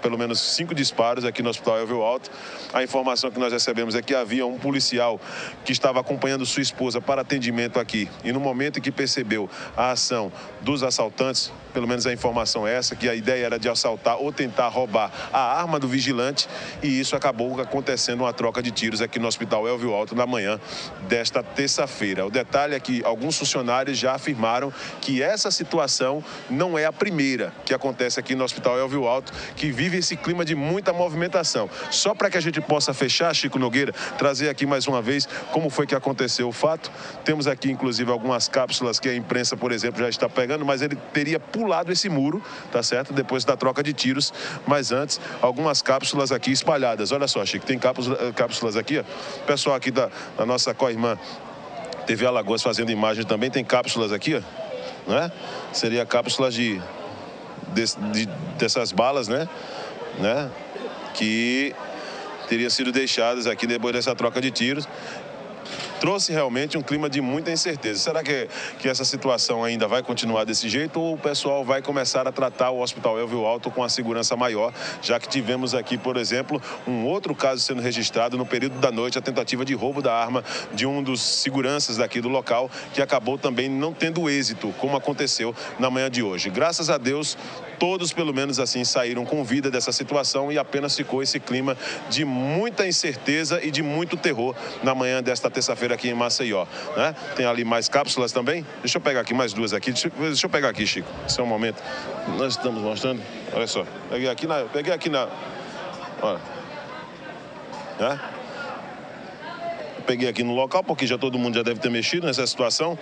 pelo menos 5 disparos aqui no Hospital Elvio Alto. A informação que nós recebemos é que havia um policial que estava acompanhando sua esposa para atendimento aqui. E no momento em que percebeu a ação dos assaltantes, pelo menos a informação é essa, que a ideia era de assaltar ou tentar roubar a arma do vigilante, e isso acabou acontecendo uma troca de tiros aqui no Hospital Elvio Alto na manhã desta terça-feira. O detalhe é que alguns funcionários já afirmaram que essa situação não é a primeira que acontece aqui no Hospital Elvio Alto, que vive esse clima de muita movimentação. Só para que a gente possa fechar, Chico Nogueira, trazer aqui mais uma vez como foi que aconteceu o fato. Temos aqui, inclusive, algumas cápsulas que a imprensa, por exemplo, já está pegando, mas ele teria pulado esse muro, tá certo? Depois da troca de tiros, mas antes, algumas cápsulas aqui espalhadas. Olha só, Chico, tem cápsulas aqui, ó. O pessoal aqui da nossa co-irmã TV Alagoas fazendo imagem também, tem cápsulas aqui, ó, né? Seria cápsulas dessas balas, né? Que teriam sido deixadas aqui depois dessa troca de tiros. Trouxe realmente um clima de muita incerteza. Será que essa situação ainda vai continuar desse jeito, ou o pessoal vai começar a tratar o Hospital Elvio Alto com a segurança maior, já que tivemos aqui, por exemplo, um outro caso sendo registrado no período da noite, a tentativa de roubo da arma de um dos seguranças daqui do local, que acabou também não tendo êxito, como aconteceu na manhã de hoje. Graças a Deus, todos, pelo menos assim, saíram com vida dessa situação e apenas ficou esse clima de muita incerteza e de muito terror na manhã desta terça-feira ocorrer aqui em Maceió, né? Tem ali mais cápsulas também. Deixa eu pegar aqui mais duas aqui. Deixa eu pegar aqui, Chico. Esse é um momento. Nós estamos mostrando. Olha só. Peguei aqui na... Olha. Né? Peguei aqui no local, porque todo mundo já deve ter mexido nessa situação.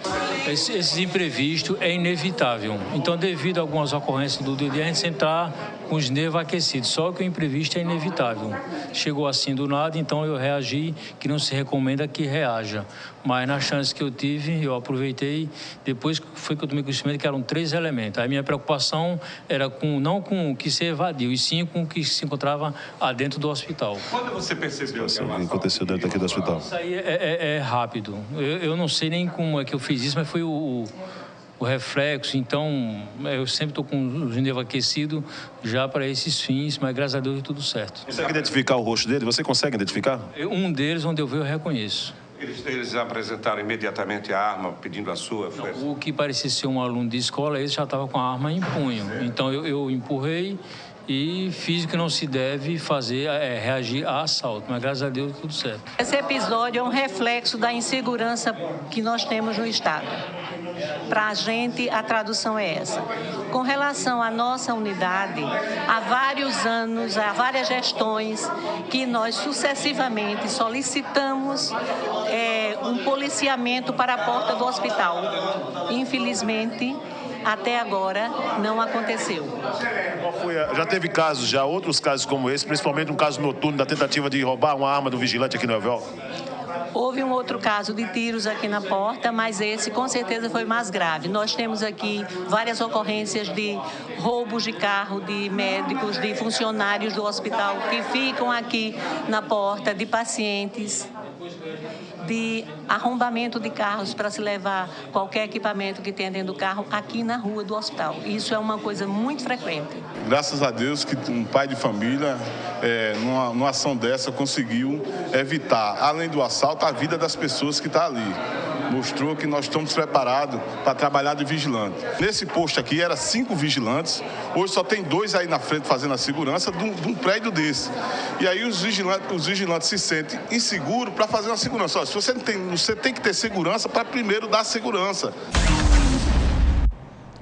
Esse imprevisto é inevitável. Então, devido a algumas ocorrências do dia, a gente sempre está com os nervos aquecidos. Só que o imprevisto é inevitável. Chegou assim do nada, então eu reagi, que não se recomenda que reaja. Mas na chance que eu tive, eu aproveitei. Depois foi que eu tomei conhecimento que eram 3 elementos. A minha preocupação era não com o que se evadiu, e sim com o que se encontrava adentro do hospital. Quando você percebeu o que aconteceu dentro aqui do hospital? Isso aí é rápido. Eu não sei nem como é que eu fiz isso, mas foi o reflexo. Então, eu sempre estou com os nervos aquecidos já para esses fins, mas graças a Deus tudo certo. Consegue identificar o rosto dele? Você consegue identificar? Um deles, onde eu ver, eu reconheço. Eles apresentaram imediatamente a arma, pedindo a sua? Não, o que parecia ser um aluno de escola, ele já estava com a arma em punho. Então, eu empurrei e fiz o que não se deve fazer, reagir a assalto. Mas, graças a Deus, tudo certo. Esse episódio é um reflexo da insegurança que nós temos no Estado. Para a gente, a tradução é essa. Com relação à nossa unidade, há vários anos, há várias gestões que nós sucessivamente solicitamos um policiamento para a porta do hospital. Infelizmente, até agora, não aconteceu. Já teve casos, outros casos como esse, principalmente um caso noturno da tentativa de roubar uma arma do vigilante aqui no Evel? Houve um outro caso de tiros aqui na porta, mas esse com certeza foi mais grave. Nós temos aqui várias ocorrências de roubos de carro, de médicos, de funcionários do hospital que ficam aqui na porta, de pacientes, de arrombamento de carros para se levar qualquer equipamento que tenha dentro do carro aqui na rua do hospital. Isso é uma coisa muito frequente. Graças a Deus que um pai de família, numa ação dessa, conseguiu evitar, além do assalto, a vida das pessoas que estão ali. Mostrou que nós estamos preparados para trabalhar de vigilante. Nesse posto aqui, eram 5 vigilantes, hoje só tem 2 aí na frente fazendo a segurança de um prédio desse. E aí os vigilantes se sentem inseguros para fazer uma segurança. Olha, se você tem que ter segurança para primeiro dar segurança.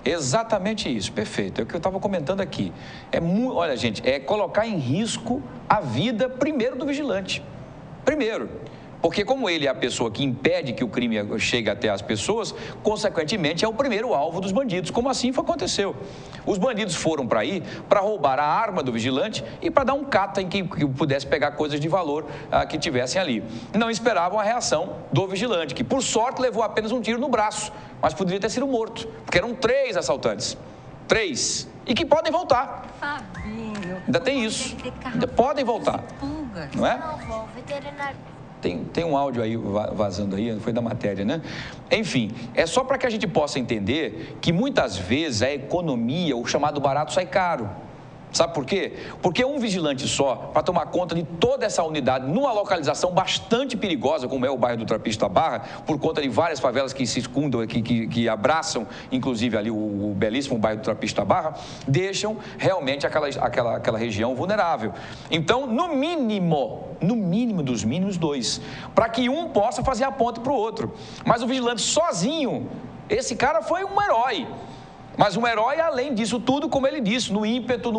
Exatamente isso, perfeito. É o que eu estava comentando aqui. Olha, gente, é colocar em risco a vida primeiro do vigilante. Primeiro. Porque como ele é a pessoa que impede que o crime chegue até as pessoas, consequentemente é o primeiro alvo dos bandidos, como assim aconteceu. Os bandidos foram para aí para roubar a arma do vigilante e para dar um cata em que pudesse pegar coisas de valor que tivessem ali. Não esperavam a reação do vigilante, que por sorte levou apenas um tiro no braço, mas poderia ter sido morto, porque eram 3 assaltantes. 3. E que podem voltar. Fabinho. Ainda tem isso. Ainda podem voltar. Não é? Tem um áudio aí vazando aí, foi da matéria, né? Enfim, é só para que a gente possa entender que muitas vezes a economia, o chamado barato, sai caro. Sabe por quê? Porque um vigilante só, para tomar conta de toda essa unidade, numa localização bastante perigosa, como é o bairro do Trapista Barra, por conta de várias favelas que se escundam, que abraçam, inclusive ali o belíssimo bairro do Trapista Barra, deixam realmente aquela região vulnerável. Então, no mínimo dos mínimos 2, para que um possa fazer a ponte para o outro. Mas o vigilante sozinho, esse cara foi um herói. Mas um herói, além disso tudo, como ele disse, no ímpeto,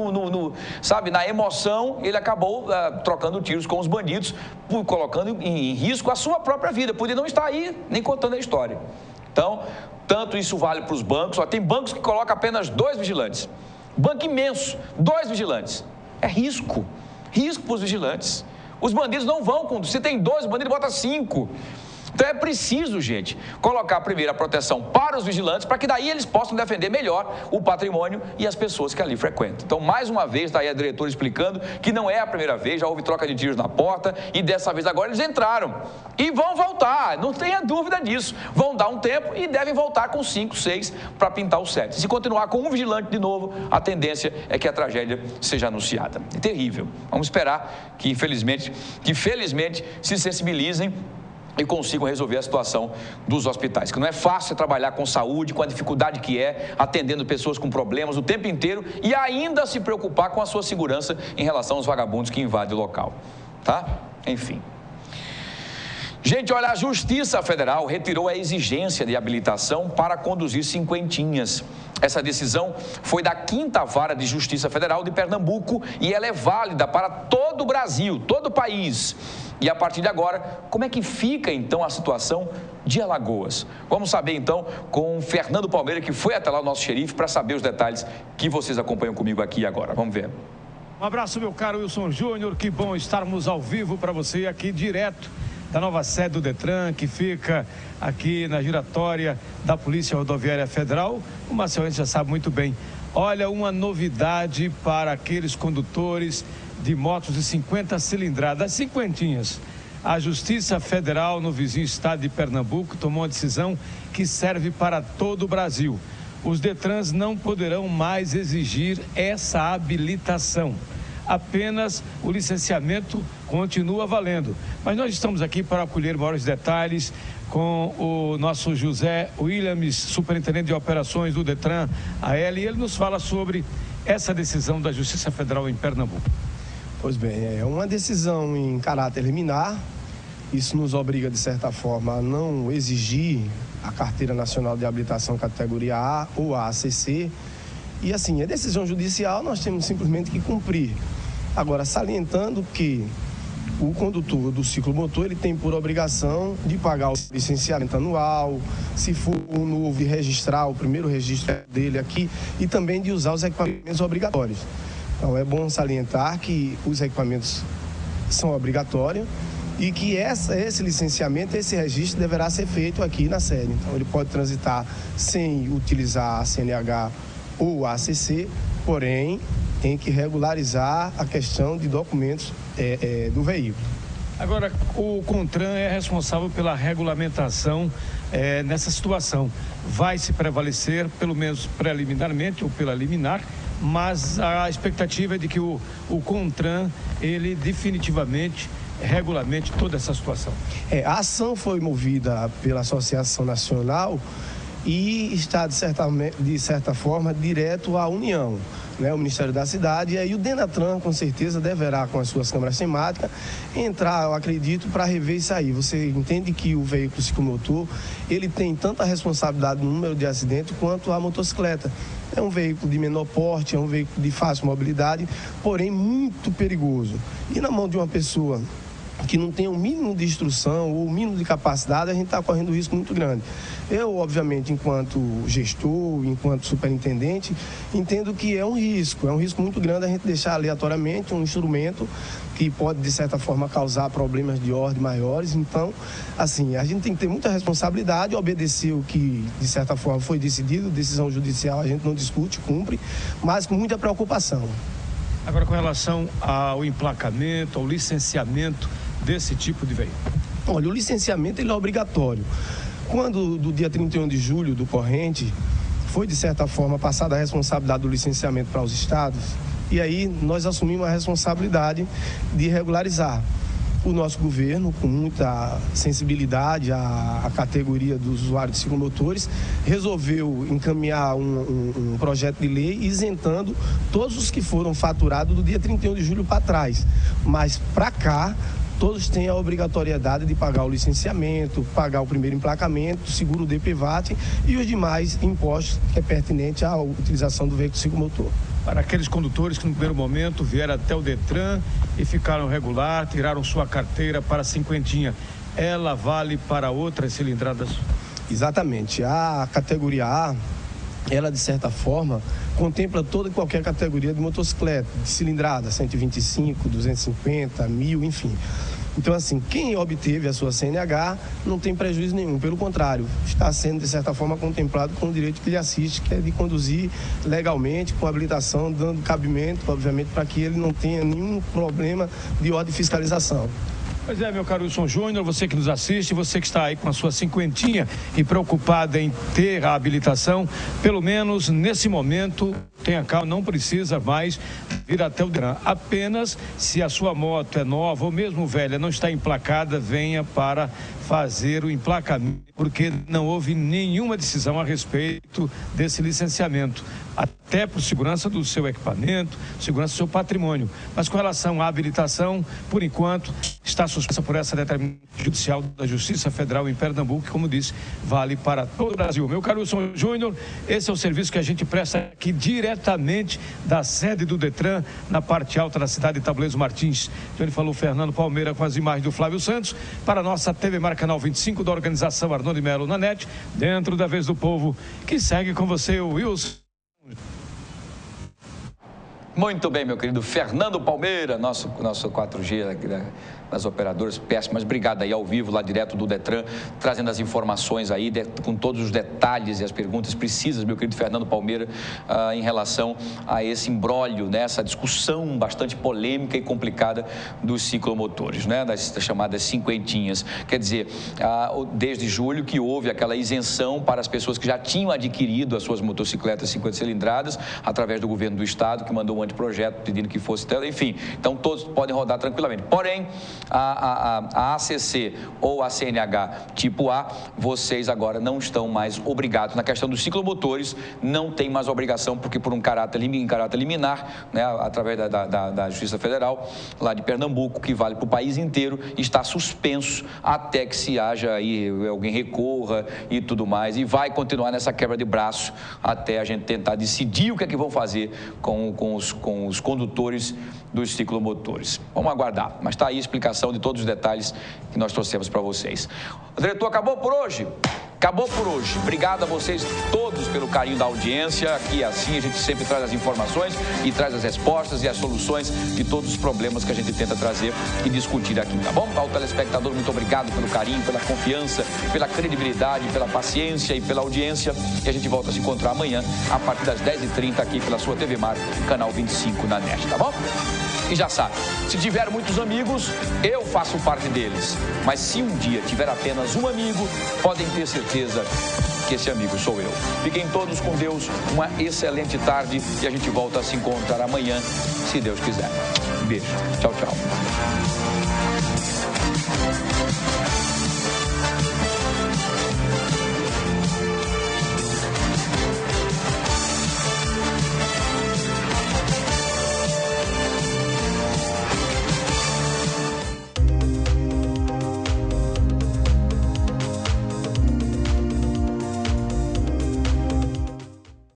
sabe, na emoção, ele acabou trocando tiros com os bandidos, colocando em risco a sua própria vida. Podia não estar aí nem contando a história. Então, tanto isso vale para os bancos. Tem bancos que colocam apenas 2 vigilantes. Banco imenso, 2 vigilantes. É risco. Risco para os vigilantes. Os bandidos não vão, se tem 2, o bandido bota 5. Então é preciso, gente, colocar primeiro a proteção para os vigilantes, para que daí eles possam defender melhor o patrimônio e as pessoas que ali frequentam. Então, mais uma vez, está aí a diretora explicando que não é a primeira vez, já houve troca de tiros na porta e dessa vez agora eles entraram. E vão voltar, não tenha dúvida disso. Vão dar um tempo e devem voltar com 5, 6 para pintar o 7. Se continuar com um vigilante de novo, a tendência é que a tragédia seja anunciada. É terrível. Vamos esperar que, felizmente se sensibilizem e consigam resolver a situação dos hospitais. Que não é fácil trabalhar com saúde, com a dificuldade que é, atendendo pessoas com problemas o tempo inteiro e ainda se preocupar com a sua segurança em relação aos vagabundos que invadem o local. Tá? Enfim. Gente, olha, a Justiça Federal retirou a exigência de habilitação para conduzir cinquentinhas. Essa decisão foi da 5ª Vara de Justiça Federal de Pernambuco e ela é válida para todo o Brasil, todo o país. E a partir de agora, como é que fica então a situação de Alagoas? Vamos saber então com Fernando Palmeira, que foi até lá o nosso xerife, para saber os detalhes que vocês acompanham comigo aqui agora. Vamos ver. Um abraço, meu caro Wilson Júnior, que bom estarmos ao vivo para você aqui direto da nova sede do Detran, que fica aqui na giratória da Polícia Rodoviária Federal. O Marcelo já sabe muito bem. Olha, uma novidade para aqueles condutores de motos de 50 cilindradas, cinquentinhas. A Justiça Federal no vizinho estado de Pernambuco tomou uma decisão que serve para todo o Brasil. Os Detrans não poderão mais exigir essa habilitação. Apenas o licenciamento continua valendo. Mas nós estamos aqui para acolher maiores detalhes com o nosso José Williams, superintendente de operações do Detran AL, e ele nos fala sobre essa decisão da Justiça Federal em Pernambuco. Pois bem, é uma decisão em caráter liminar. Isso nos obriga, de certa forma, a não exigir a Carteira Nacional de Habilitação categoria A ou ACC. E assim, é decisão judicial, nós temos simplesmente que cumprir. Agora, salientando que o condutor do ciclomotor, ele tem por obrigação de pagar o licenciamento anual, se for um novo, de registrar o primeiro registro dele aqui e também de usar os equipamentos obrigatórios. Então, é bom salientar que os equipamentos são obrigatórios e que esse licenciamento, esse registro deverá ser feito aqui na sede. Então, ele pode transitar sem utilizar a CNH ou a ACC, porém, tem que regularizar a questão de documentos do veículo. Agora, o CONTRAN é responsável pela regulamentação nessa situação. Vai se prevalecer, pelo menos preliminarmente ou pela liminar, mas a expectativa é de que o CONTRAN, ele definitivamente regulamente toda essa situação. A ação foi movida pela Associação Nacional e está, de certa forma, direto à União, né, o Ministério da Cidade, e aí o Denatran, com certeza, deverá, com as suas câmaras temáticas, entrar, eu acredito, para rever isso aí. Você entende que o veículo ciclomotor, ele tem tanta responsabilidade no número de acidentes quanto a motocicleta. É um veículo de menor porte, é um veículo de fácil mobilidade, porém muito perigoso. E na mão de uma pessoa que não tem o mínimo de instrução ou o mínimo de capacidade, a gente está correndo um risco muito grande. Eu, obviamente, enquanto gestor, enquanto superintendente, entendo que é um risco muito grande a gente deixar aleatoriamente um instrumento que pode, de certa forma, causar problemas de ordem maiores. Então, assim, a gente tem que ter muita responsabilidade, obedecer o que, de certa forma, foi decidido, decisão judicial a gente não discute, cumpre, mas com muita preocupação. Agora, com relação ao emplacamento, ao licenciamento desse tipo de veículo? Olha, o licenciamento ele é obrigatório. Quando, do dia 31 de julho do corrente, foi, de certa forma, passada a responsabilidade do licenciamento para os estados, e aí nós assumimos a responsabilidade de regularizar. O nosso governo, com muita sensibilidade à categoria dos usuários de ciclomotores, resolveu encaminhar um projeto de lei isentando todos os que foram faturados do dia 31 de julho para trás. Mas para cá, todos têm a obrigatoriedade de pagar o licenciamento, pagar o primeiro emplacamento, seguro DPVAT e os demais impostos que é pertinente à utilização do veículo ciclomotor. Para aqueles condutores que no primeiro momento vieram até o Detran e ficaram regular, tiraram sua carteira para cinquentinha, ela vale para outras cilindradas? Exatamente. A categoria A, ela de certa forma contempla toda e qualquer categoria de motocicleta, de cilindrada, 125, 250, 1000, enfim. Então, assim, quem obteve a sua CNH não tem prejuízo nenhum, pelo contrário, está sendo, de certa forma, contemplado com o direito que lhe assiste, que é de conduzir legalmente, com habilitação, dando cabimento, obviamente, para que ele não tenha nenhum problema de ordem de fiscalização. Pois é, meu caro Wilson Júnior, você que nos assiste, você que está aí com a sua cinquentinha e preocupada em ter a habilitação, pelo menos nesse momento, tenha calma, não precisa mais vir até o Detran. Apenas se a sua moto é nova ou mesmo velha, não está emplacada, venha para fazer o emplacamento, porque não houve nenhuma decisão a respeito desse licenciamento, até por segurança do seu equipamento, segurança do seu patrimônio. Mas com relação à habilitação, por enquanto, está suspensa por essa determinação judicial da Justiça Federal em Pernambuco, que, como disse, vale para todo o Brasil. Meu caro Wilson Júnior, esse é o serviço que a gente presta aqui diretamente da sede do Detran, na parte alta da cidade de Taboleiros Martins. Então ele falou Fernando Palmeira com as imagens do Flávio Santos, para a nossa TV Mar Canal 25 da organização Arnon de Melo na NET, dentro da Vez do Povo, que segue com você, o Wilson. Muito bem, meu querido Fernando Palmeira, nosso 4G aqui das operadoras, péssimas. Obrigado aí ao vivo, lá direto do Detran, trazendo as informações aí, com todos os detalhes e as perguntas precisas, meu querido Fernando Palmeira, em relação a esse imbróglio, né, essa discussão bastante polêmica e complicada dos ciclomotores, né, das chamadas cinquentinhas. Quer dizer, desde julho que houve aquela isenção para as pessoas que já tinham adquirido as suas motocicletas 50 cilindradas, através do governo do estado, que mandou um anteprojeto pedindo que fosse, enfim, então todos podem rodar tranquilamente. Porém, a ACC ou a CNH tipo A, vocês agora não estão mais obrigados. Na questão dos ciclomotores, não tem mais obrigação, porque por um caráter liminar, né, através da Justiça Federal, lá de Pernambuco, que vale para o país inteiro, está suspenso até que se haja aí, alguém recorra e tudo mais, e vai continuar nessa quebra de braço até a gente tentar decidir o que é que vão fazer com os condutores dos ciclomotores. Vamos aguardar, mas está aí a explicação de todos os detalhes que nós trouxemos para vocês. O diretor, acabou por hoje? Acabou por hoje. Obrigado a vocês todos pelo carinho da audiência. Aqui assim a gente sempre traz as informações e traz as respostas e as soluções de todos os problemas que a gente tenta trazer e discutir aqui, tá bom? Ao telespectador, muito obrigado pelo carinho, pela confiança, pela credibilidade, pela paciência e pela audiência. E a gente volta a se encontrar amanhã, a partir das 10h30, aqui pela sua TV Mar, canal 25 na NET, tá bom? E já sabe, se tiver muitos amigos, eu faço parte deles. Mas se um dia tiver apenas um amigo, podem ter certeza que esse amigo sou eu. Fiquem todos com Deus, uma excelente tarde e a gente volta a se encontrar amanhã, se Deus quiser. Um beijo. Tchau, tchau.